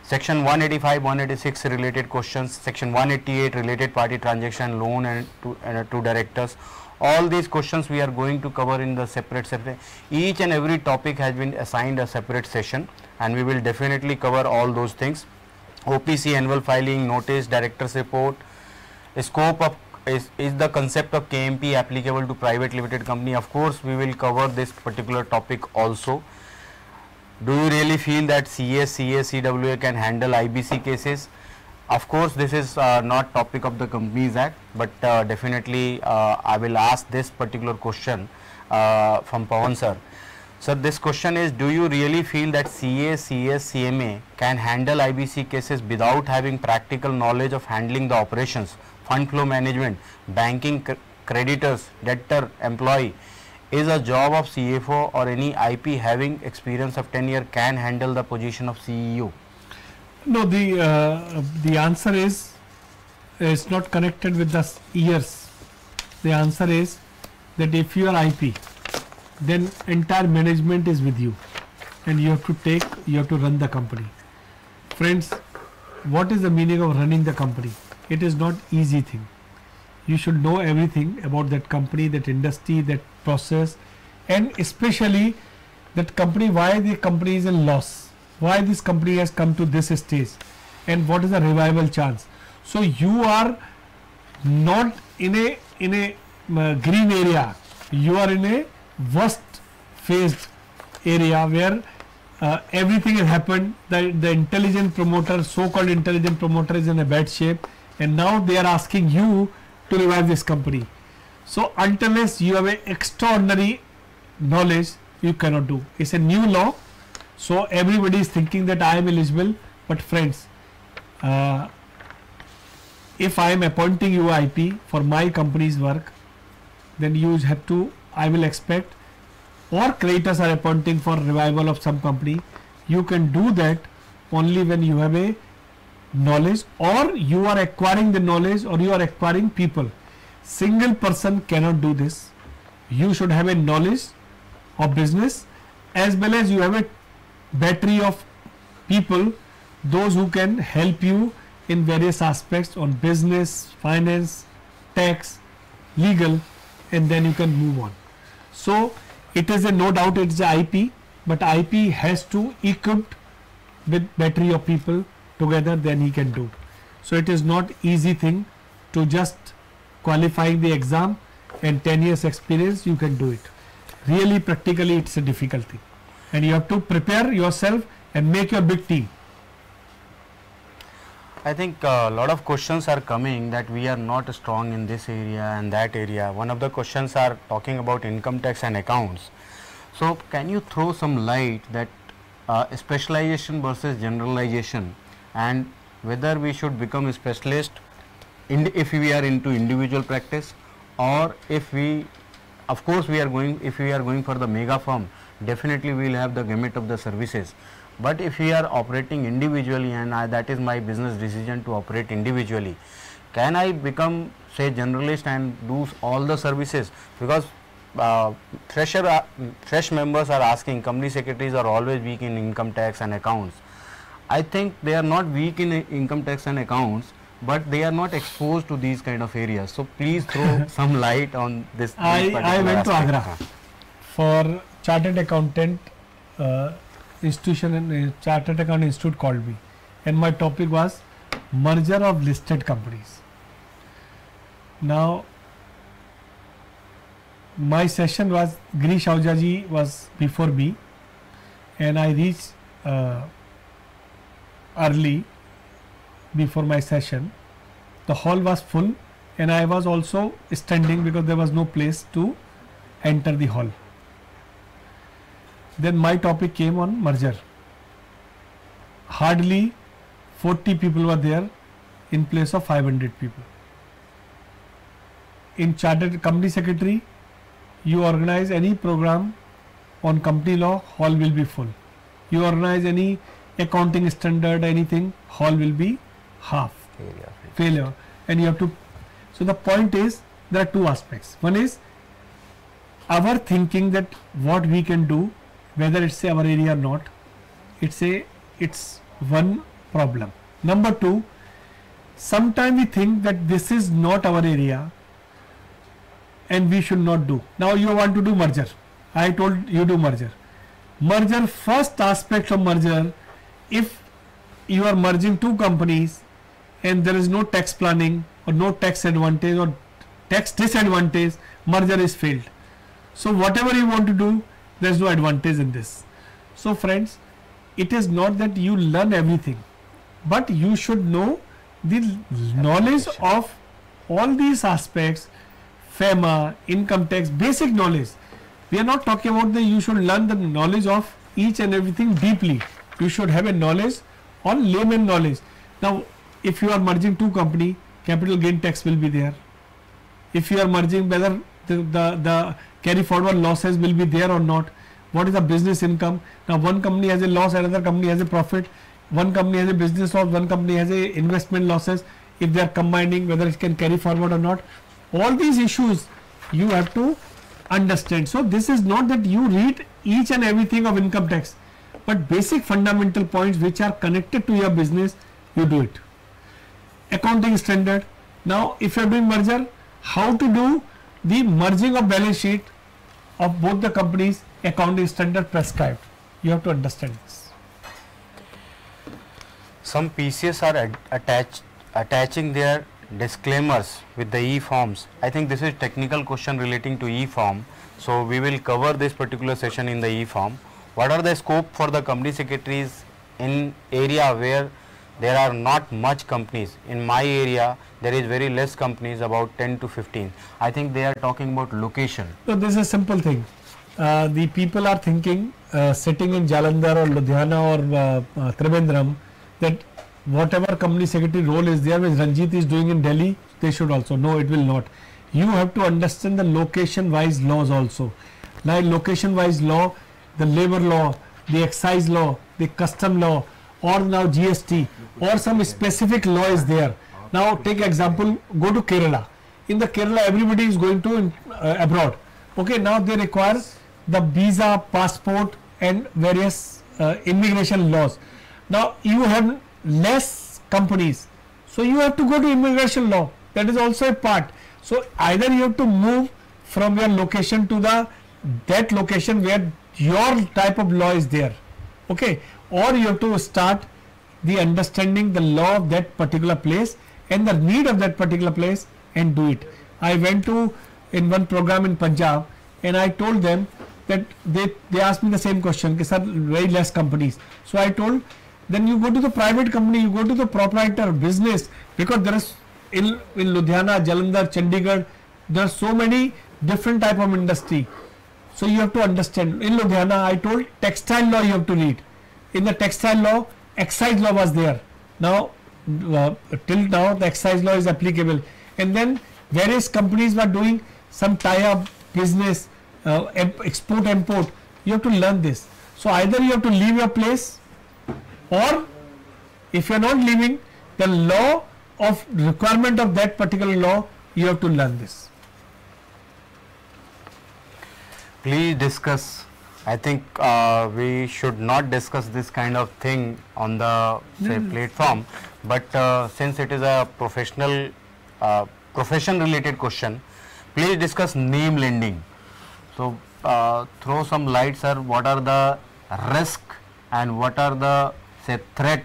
Section 185, 186 related questions, section 188 related party transaction, loan and to directors. All these questions we are going to cover in the separate. Each and every topic has been assigned a separate session, and we will definitely cover all those things. OPC, annual filing, notice, director's report, scope of is the concept of KMP applicable to private limited company. Of course, we will cover this particular topic also. Do you really feel that CS, CWA can handle IBC cases? Of course, this is not topic of the Companies Act, but definitely I will ask this particular question from Pawan sir. Sir, this question is, do you really feel that CA, CS, CMA can handle IBC cases without having practical knowledge of handling the operations, fund flow management, banking, creditors, debtor, employee? Is a job of CFO or any IP having experience of 10 years can handle the position of CEO? No, the answer is it's not connected with the years. The answer is that if you are IP, then entire management is with you, and you have to run the company. Friends, what is the meaning of running the company? It is not easy thing. You should know everything about that company, that industry, that process, and especially that company, why the company is in loss, why this company has come to this stage, and what is the revival chance. So you are not in a green area, you are in a worst phased area where everything has happened. The intelligent promoter, so-called intelligent promoter, is in a bad shape, and now they are asking you to revive this company. So unless you have a extraordinary knowledge, you cannot do. It's a new law, so everybody is thinking that I am eligible. But friends, if I am appointing you IP for my company's work, then you have to, I will expect, or creditors are appointing for revival of some company, you can do that only when you have a knowledge, or you are acquiring the knowledge, or you are acquiring people. Single person cannot do this. You should have a knowledge of business, as well as you have a battery of people, those who can help you in various aspects on business, finance, tax, legal, and then you can move on. So it is a, no doubt it is a IP, but IP has to equipped with battery of people together, then he can do. So it is not easy thing to just qualifying the exam and 10 years experience you can do it. Really practically it's a difficult thing, and you have to prepare yourself and make your big team. I think a lot of questions are coming that we are not strong in this area and that area. One of the questions are talking about income tax and accounts. So can you throw some light that specialization versus generalization, and whether we should become a specialist if we are into individual practice, or if we, of course we are going, if we are going for the mega firm, definitely we will have the gamut of the services. But if we are operating individually, and that is my business decision to operate individually, can I become, say, generalist and do all the services? Because fresh members are asking, company secretaries are always weak in income tax and accounts. I think they are not weak in income tax and accounts, but they are not exposed to these kind of areas. So please throw some light on this. I went to Agra for chartered accountant institution, and chartered accountant institute called me, and my topic was merger of listed companies. Now my session was, Girish Ahuja ji was before me, and I reached early before my session. The hall was full and I was also standing because there was no place to enter the hall. Then my topic came on merger. Hardly 40 people were there in place of 500 people. In chartered company secretary, you organize any program on company law, hall will be full. You organize any accounting standard, anything, hall will be half. Failure. And you have to, so the point is, there are two aspects. One is our thinking that what we can do, whether it's our area or not, it's one problem. Number two, sometimes we think that this is not our area and we should not do. Now you want to do merger. I told you do merger. Merger, first aspect of merger, if you are merging two companies and there is no tax planning or no tax advantage or tax disadvantage, merger is failed. So whatever you want to do, there is no advantage in this. So friends, it is not that you learn everything, but you should know the knowledge of all these aspects, FEMA, income tax, basic knowledge. We are not talking about that you should learn the knowledge of each and everything deeply. You should have a knowledge on layman knowledge. Now, if you are merging two company, capital gain tax will be there. If you are merging, whether the carry forward losses will be there or not. What is the business income? Now, one company has a loss, another company has a profit. One company has a business loss, one company has a investment losses. If they are combining, whether it can carry forward or not. All these issues you have to understand. So this is not that you read each and everything of income tax, but basic fundamental points which are connected to your business, you do it. Accounting standard. Now if you are doing merger, how to do the merging of balance sheet of both the companies, accounting standard prescribed. You have to understand this. Some PCS are attaching their disclaimers with the e-forms. I think this is technical question relating to e-form. So we will cover this particular session in the e-form. What are the scope for the company secretaries in area where there are not much companies? In my area, there is very less companies, about 10 to 15. I think they are talking about location. So this is a simple thing. The people are thinking sitting in Jalandhar or Ludhiana or Trivandrum that whatever company secretary role is there which Ranjit is doing in Delhi, they should also. No, it will not. You have to understand the location wise laws also. Like location wise law, the labor law, the excise law, the custom law, or now GST, or some specific law is there. Now take example, go to Kerala. In the Kerala, everybody is going to abroad. Okay, now they require the visa, passport and various immigration laws. Now you have less companies, so you have to go to immigration law. That is also a part. So either you have to move from your location to that location where your type of law is there, okay, or you have to start the understanding the law of that particular place and the need of that particular place and do it. I went to in one program in Punjab and I told them that they asked me the same question, sir, very less companies. So I told, then you go to the private company, you go to the proprietor business, because there is in Ludhiana, Jalandhar, Chandigarh, there are so many different type of industry. So you have to understand. In Ludhiana, I told textile law you have to read. In the textile law, excise law was there. Now till now the excise law is applicable, and then various companies were doing some tie-up business, export import. You have to learn this. So either you have to leave your place or if you are not living the law of requirement of that particular law, you have to learn this. Please discuss. I think we should not discuss this kind of thing on the platform, but since it is a profession related question, please discuss name lending. So throw some light, sir. What are the risk and what are the threat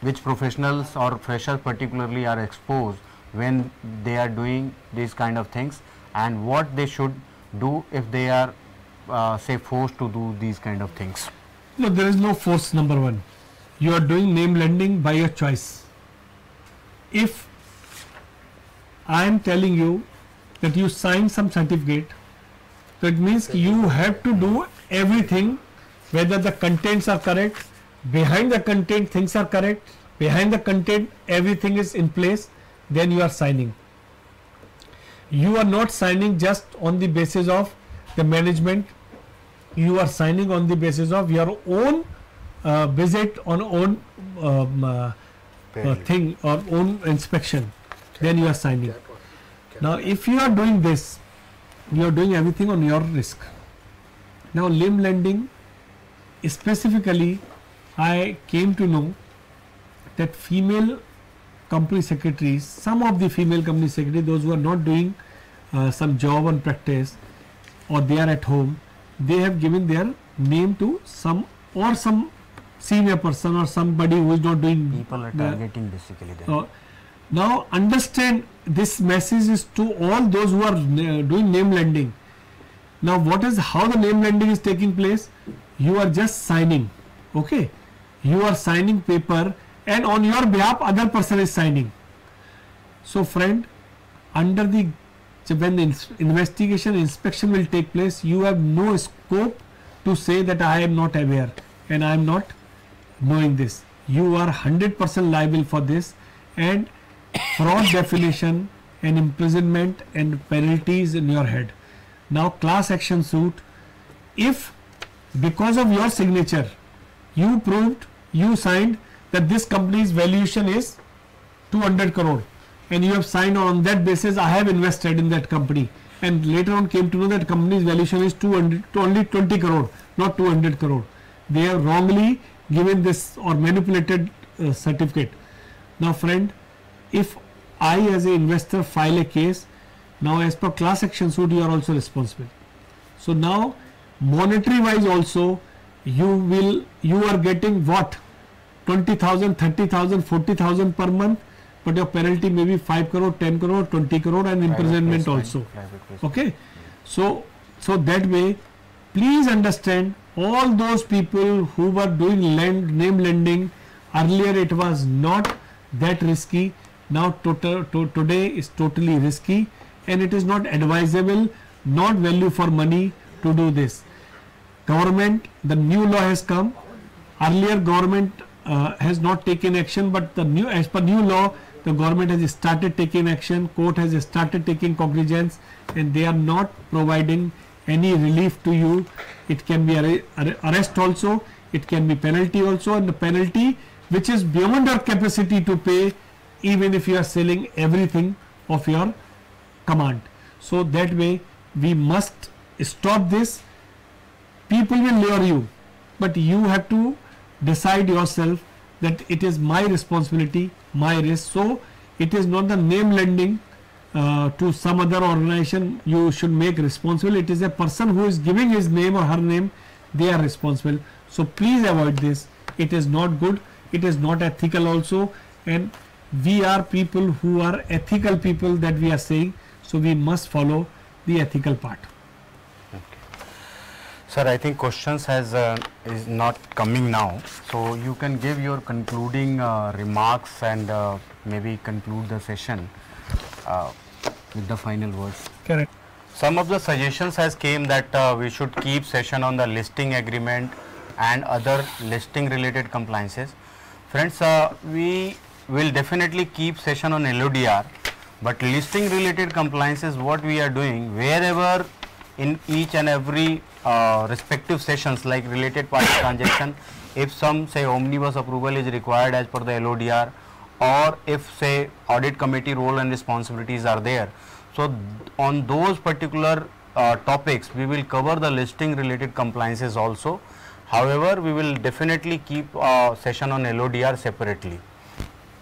which professionals or freshers particularly are exposed when they are doing these kind of things, and what they should do if they are say forced to do these kind of things? No, there is no force. Number one, you are doing name lending by your choice. If I am telling you that you sign some certificate, that means you have to do everything, whether the contents are correct, behind the content things are correct, behind the content everything is in place, then you are signing. You are not signing just on the basis of the management, you are signing on the basis of your own visit, on own thing or own inspection, then you are signing. Now if you are doing this, you are doing everything on your risk. Now name lending, specifically I came to know that female company secretaries, some of the female company secretaries, those who are not doing some job on practice or they are at home, they have given their name to some senior person or somebody who is not doing. People are targeting basically then. Now understand, this message is to all those who are doing name lending. Now how the name lending is taking place? You are just signing, okay? You are signing paper and on your behalf other person is signing. So friend, when the investigation inspection will take place, you have no scope to say that I am not aware and I am not knowing this. You are 100% liable for this, and fraud definition and imprisonment and penalties in your head. Now class action suit, if because of your signature you proved, you signed that this company's valuation is 200 crore and you have signed on that basis I have invested in that company, and later on came to know that company's valuation is 200 to only 20 crore, not 200 crore. They have wrongly given this or manipulated certificate. Now friend, if I as an investor file a case, now as per class action suit you are also responsible. So now monetary wise also you are getting what, 20,000, 30,000, 40,000 per month, but your penalty may be 5 crore, 10 crore, 20 crore and imprisonment also. Okay, so that way please understand, all those people who were doing name lending earlier, it was not that risky. Now today is totally risky and it is not advisable, not value for money to do this. Government, the new law has come. Earlier government has not taken action, but as per new law the government has started taking action, court has started taking cognizance, and they are not providing any relief to you. It can be arrest also, it can be penalty also, and the penalty which is beyond your capacity to pay, even if you are selling everything of your command. So that way we must stop this. People will lure you, but you have to decide yourself that it is my responsibility, my risk. So it is not the name lending to some other organization you should make responsible. It is a person who is giving his name or her name, they are responsible. So please avoid this. It is not good, it is not ethical also, and we are people who are ethical people that we are saying, so we must follow the ethical part. Sir, I think questions is not coming now, so you can give your concluding remarks and maybe conclude the session with the final words. Correct. Some of the suggestions has came that we should keep session on the listing agreement and other listing related compliances. Friends, we will definitely keep session on LODR, but listing related compliances, what we are doing, wherever in each and every respective sessions like related party transaction, if some say omnibus approval is required as per the LODR, or if say audit committee role and responsibilities are there. So on those particular topics we will cover the listing related compliances also. However, we will definitely keep a session on LODR separately.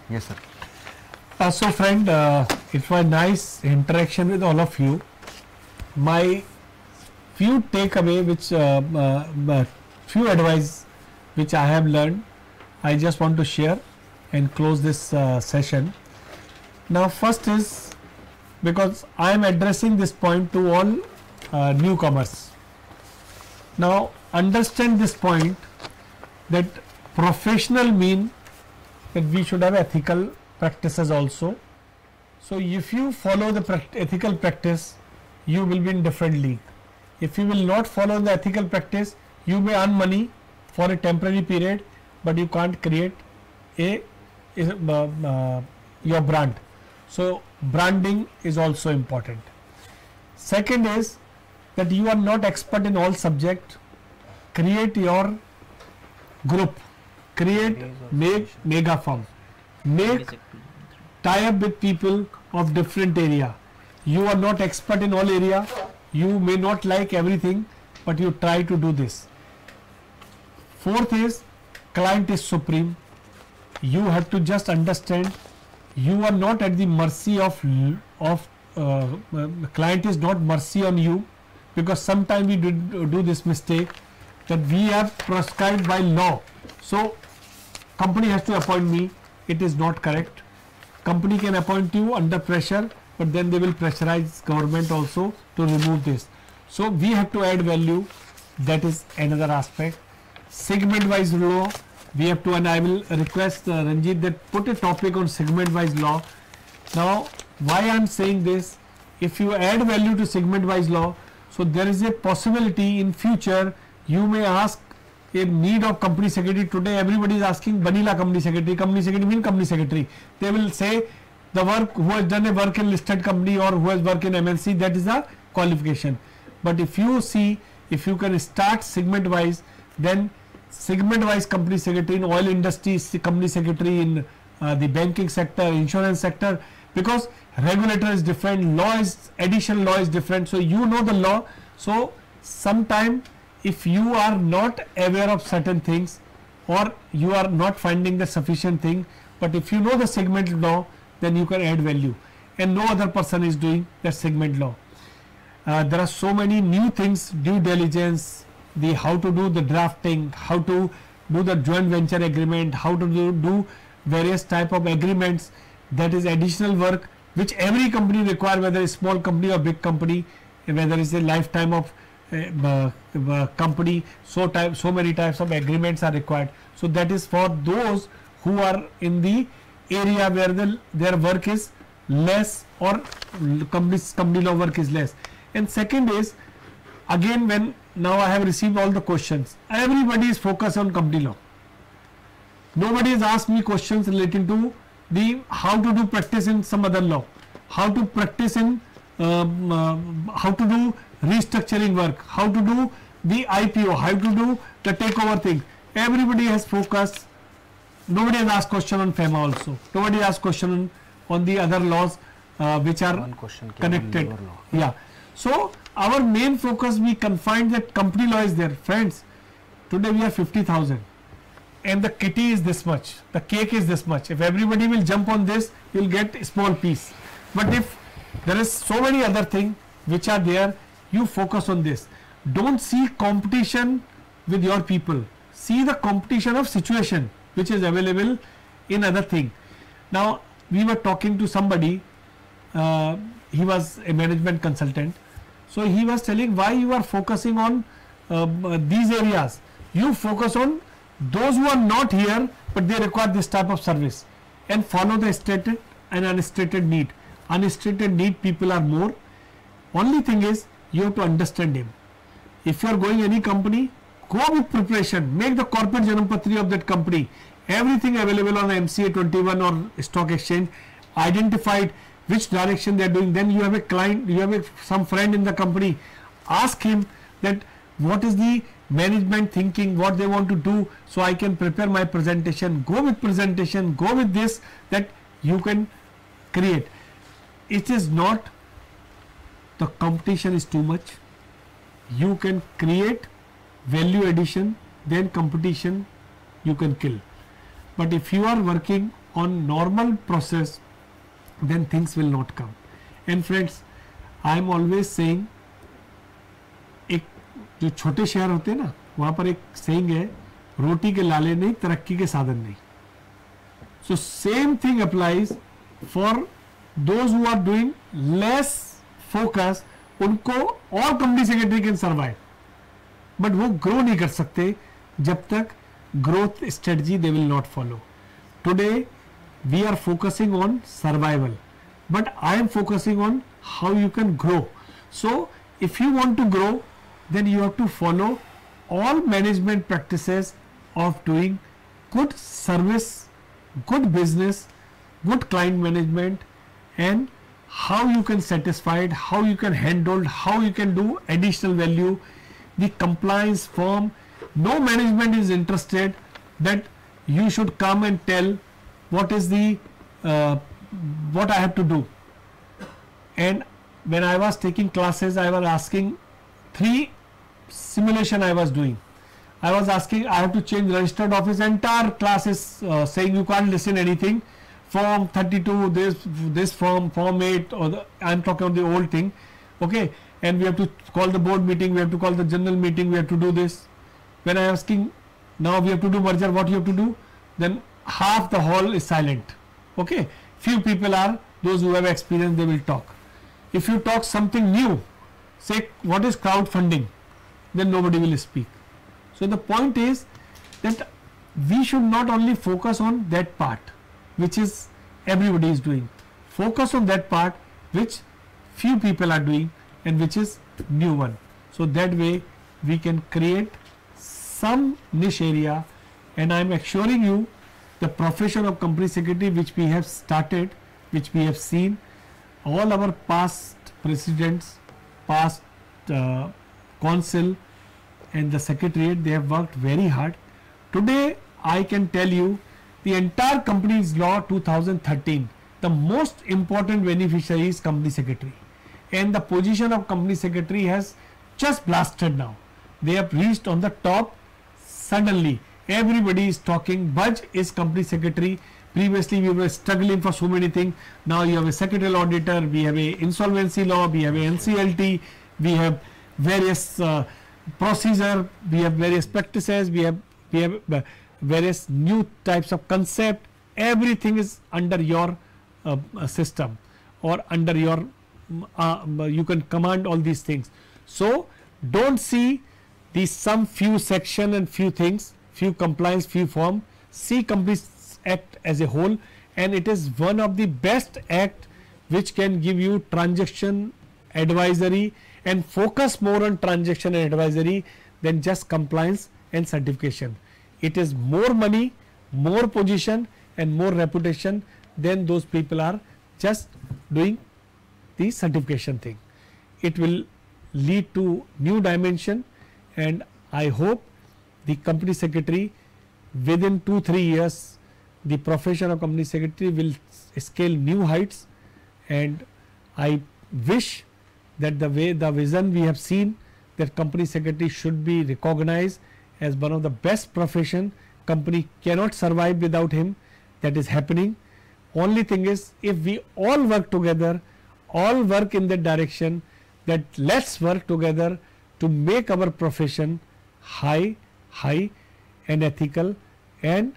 Yes sir. So friend, it was nice interaction with all of you. My few takeaway, which few advice which I have learned, I just want to share and close this session. Now first is, because I am addressing this point to all newcomers. Now understand this point, that professional mean that we should have ethical practices also. So if you follow the ethical practice, you will be in different league. If you will not follow the ethical practice, you may earn money for a temporary period, but you can't create your brand. So branding is also important. Second is that you are not expert in all subject. Create your group, make mega firm, tie up with people of different area. You are not expert in all area, you may not like everything, but you try to do this. Fourth is, client is supreme. You have to just understand, you are not at the mercy of client is not mercy on you, because sometimes we do this mistake that we are prescribed by law. So company has to appoint me, it is not correct. Company can appoint you under pressure, but then they will pressurize government also to remove this. So we have to add value, that is another aspect. Segment wise law, we have to, and I will request Ranjit that put a topic on segment wise law. Now why I am saying this, if you add value to segment wise law, so there is a possibility in future you may ask a need of company secretary. Today everybody is asking vanilla company secretary means company secretary. They will say the work who has done a work in listed company or who has worked in MNC, that is a qualification. But if you see, if you can start segment wise, then segment wise company secretary in oil industry, company secretary in the banking sector, insurance sector, because regulator is different, law is, additional law is different, so you know the law. So sometime if you are not aware of certain things, or you are not finding the sufficient thing, but if you know the segment law, then you can add value, and no other person is doing that segment law. There are so many new things, due diligence, the how to do the drafting, how to do the joint venture agreement, how to do various type of agreements. That is additional work which every company require, whether it's small company or big company, whether it's a lifetime of company, so many types of agreements are required. So that is for those who are in the area where their work is less, or company law work is less. And second is, again, when now I have received all the questions, everybody is focused on company law. Nobody has asked me questions relating to the how to do practice in some other law, how to practice in how to do restructuring work, how to do the IPO, how to do the takeover thing. Everybody has focused. Nobody has asked question on FEMA also. Nobody asked question on the other laws which are connected. Yeah. So our main focus, we confined that company law is there. Friends, today we have 50,000 and the kitty is this much, the cake is this much. If everybody will jump on this, you will get a small piece. But if there is so many other things which are there, you focus on this. Don't see competition with your people. See the competition of situation which is available in other thing. Now we were talking to somebody, he was a management consultant. So he was telling why you are focusing on these areas. You focus on those who are not here but they require this type of service, and follow the stated and unstated need. Unstated need people are more. Only thing is you have to understand him. If you are going any company, go with preparation, make the corporate Janam-Patri of that company, everything available on MCA 21 or stock exchange, identified which direction they are doing. Then you have a client, you have some friend in the company, ask him that what is the management thinking what they want to do, so I can prepare my presentation, go with presentation, go with this, that you can create. It is not the competition is too much. You can create value addition, then competition you can kill. But if you are working on normal process, then things will not come. And friends, I am always saying, एक जो छोटे शहर होते हैं ना, वहाँ पर एक saying है, रोटी के लाले नहीं, तरक्की के साधन नहीं. So same thing applies for those who are doing less focus. उनको और company secretary can survive, but वो ग्रो नहीं कर सकते जब तक growth strategy they will not follow. Today we are focusing on survival, but I am focusing on how you can grow. So if you want to grow, then you have to follow all management practices of doing good service, good business, good client management, and how you can satisfy it, how you can handle, how you can do additional value. The compliance firm, no management is interested that you should come and tell what is the what I have to do. And when I was taking classes, I was asking 3 simulation I was doing. I was asking, I have to change registered office, entire class is saying you can't listen anything. Form 32, this form 8, or I am talking about the old thing, okay, and we have to call the board meeting, we have to call the general meeting, we have to do this. When I am asking, now we have to do merger, what you have to do, then half the hall is silent, okay. Few people are those who have experience, they will talk. If you talk something new, say what is crowdfunding, then nobody will speak. So the point is that we should not only focus on that part which is everybody is doing, focus on that part which few people are doing and which is new one. So that way we can create some niche area. And I am assuring you, the profession of company secretary which we have started, which we have seen, all our past presidents, past council and the secretariat, they have worked very hard. Today I can tell you, the entire company's law 2013, the most important beneficiary is company secretary, and the position of company secretary has just blasted now. They have reached on the top suddenly. Everybody is talking, Baj is company secretary. Previously we were struggling for so many things. Now you have a secretarial auditor, we have a insolvency law, we have a NCLT, we have various procedure, we have various practices, we have various new types of concept. Everything is under your system or under your you can command all these things. So don't see these some few section and few things, few compliance, few form. See Companies Act as a whole, and it is one of the best act which can give you transaction advisory and focus more on transaction and advisory than just compliance and certification. It is more money, more position and more reputation than those people are just doing the certification thing. It will lead to new dimension, and I hope the company secretary within 2-3 years, the profession of company secretary will scale new heights. And I wish that the way the vision we have seen, that company secretary should be recognized as one of the best profession. Company cannot survive without him. That is happening. Only thing is, if we all work together, all work in that direction, that let's work together to make our profession high and ethical and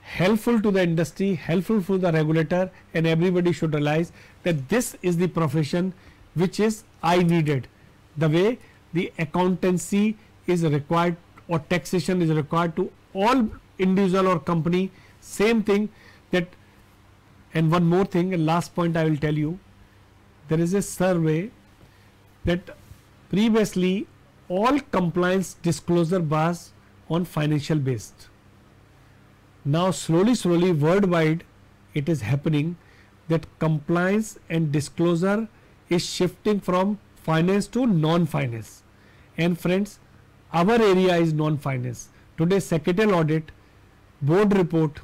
helpful to the industry, helpful to the regulator, and everybody should realize that this is the profession which is I needed. The way the accountancy is required or taxation is required to all individual or company, same thing. That, and one more thing, and last point I will tell you, there is a survey that previously all compliance disclosure was on financial based. Now slowly worldwide it is happening that compliance and disclosure is shifting from finance to non-finance. And friends, Our area is non-finance. Today secretarial audit, board report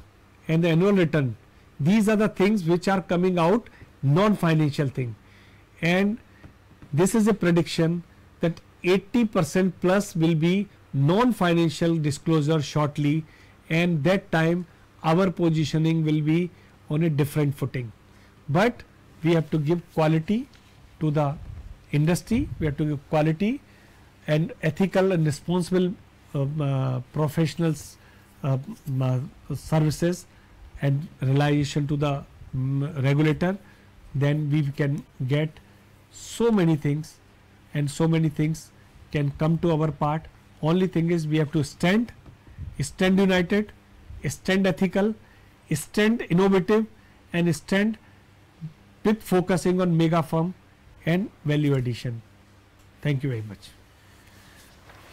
and the annual return, these are the things which are coming out non-financial thing, and this is a prediction that 80% plus will be non-financial disclosure shortly, and that time our positioning will be on a different footing. But we have to give quality to the industry, we have to give quality and ethical and responsible professionals services and realization to the regulator, then we can get so many things, and so many things can come to our part. Only thing is we have to stand united, stand ethical, stand innovative, and stand with focusing on mega firm and value addition. Thank you very much.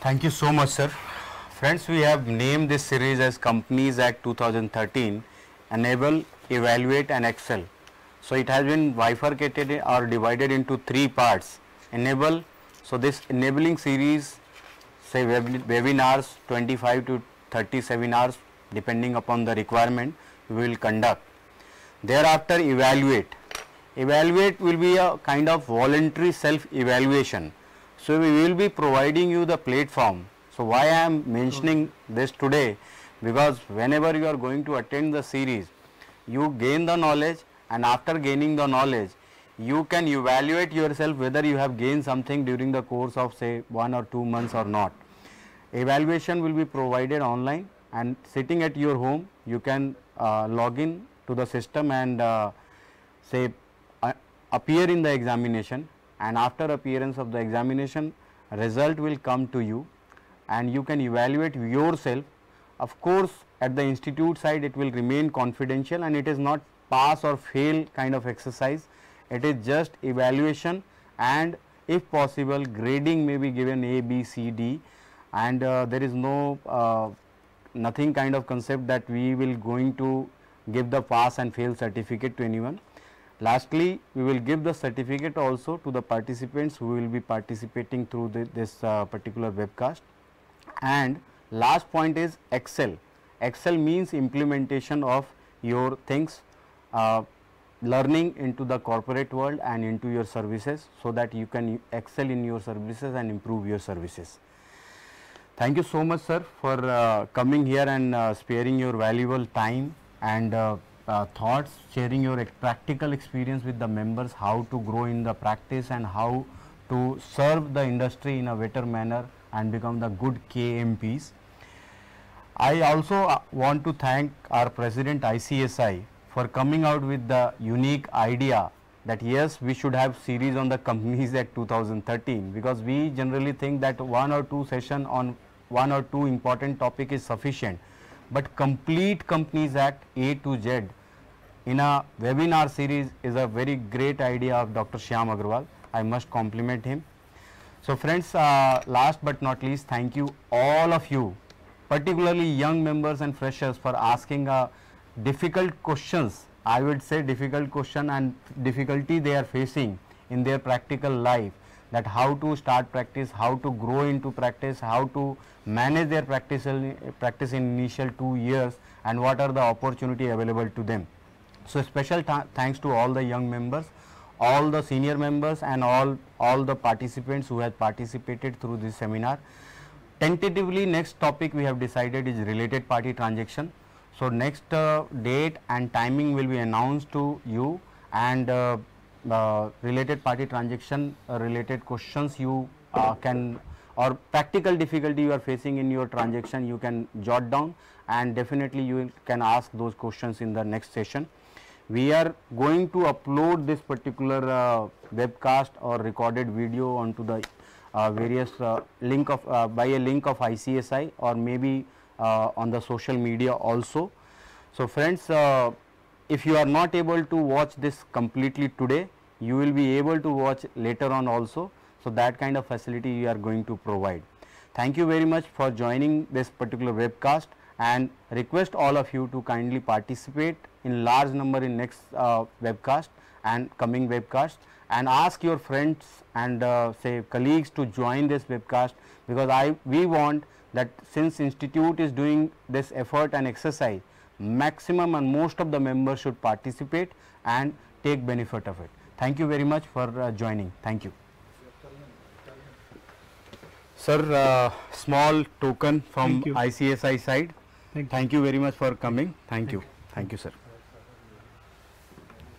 Thank you so much, sir. Friends, we have named this series as Companies Act 2013, Enable, Evaluate and Excel. So it has been bifurcated or divided into three parts. Enable, so this enabling series, say webinars, 25 to 30 seminars depending upon the requirement we will conduct. Thereafter evaluate. Evaluate will be a kind of voluntary self-evaluation. So we will be providing you the platform. So why I am mentioning this today, because whenever you are going to attend the series, you gain the knowledge, and after gaining the knowledge, you can evaluate yourself whether you have gained something during the course of say 1 or 2 months or not. Evaluation will be provided online, and sitting at your home you can log in to the system and say appear in the examination, and after appearance of the examination result will come to you and you can evaluate yourself. Of course, at the institute side it will remain confidential, and it is not pass or fail kind of exercise. It is just evaluation, and if possible grading may be given A, B, C, D, and there is no nothing kind of concept that we will going to give the pass and fail certificate to anyone. Lastly, we will give the certificate also to the participants who will be participating through this particular webcast. And last point is Excel. Excel means implementation of your things, learning into the corporate world and into your services, so that you can excel in your services and improve your services. Thank you so much, sir, for coming here and sparing your valuable time and thoughts, sharing your practical experience with the members, how to grow in the practice and how to serve the industry in a better manner and become the good KMPs. I also want to thank our President ICSI for coming out with the unique idea that yes, we should have series on the Companies Act 2013, because we generally think that 1 or 2 session on 1 or 2 important topic is sufficient, but complete Companies Act A to Z in a webinar series is a very great idea of Dr. Shyam Agarwal. I must compliment him. So friends, last but not least, thank you all of you, particularly young members and freshers, for asking difficult questions. I would say difficult question and difficulty they are facing in their practical life, that how to start practice, how to grow into practice, how to manage their practice in initial 2 years, and what are the opportunity available to them. So special thanks to all the young members, all the senior members and all the participants who have participated through this seminar. Tentatively next topic we have decided is related party transaction. So next date and timing will be announced to you, and related party transaction related questions you can, or practical difficulty you are facing in your transaction, you can jot down, and definitely you can ask those questions in the next session. We are going to upload this particular webcast or recorded video onto the various link of by a link of ICSI, or maybe on the social media also. So friends, if you are not able to watch this completely today, you will be able to watch later on also. So that kind of facility we are going to provide. Thank you very much for joining this particular webcast, and request all of you to kindly participate in large number in next webcast and coming webcast, and ask your friends and say colleagues to join this webcast, because we want that since institute is doing this effort and exercise, maximum and most of the members should participate and take benefit of it. Thank you very much for joining. Thank you. Sir, small token from Thank you. ICSI side. Thank you. Thank you very much for coming. Thank you. Thank you, sir.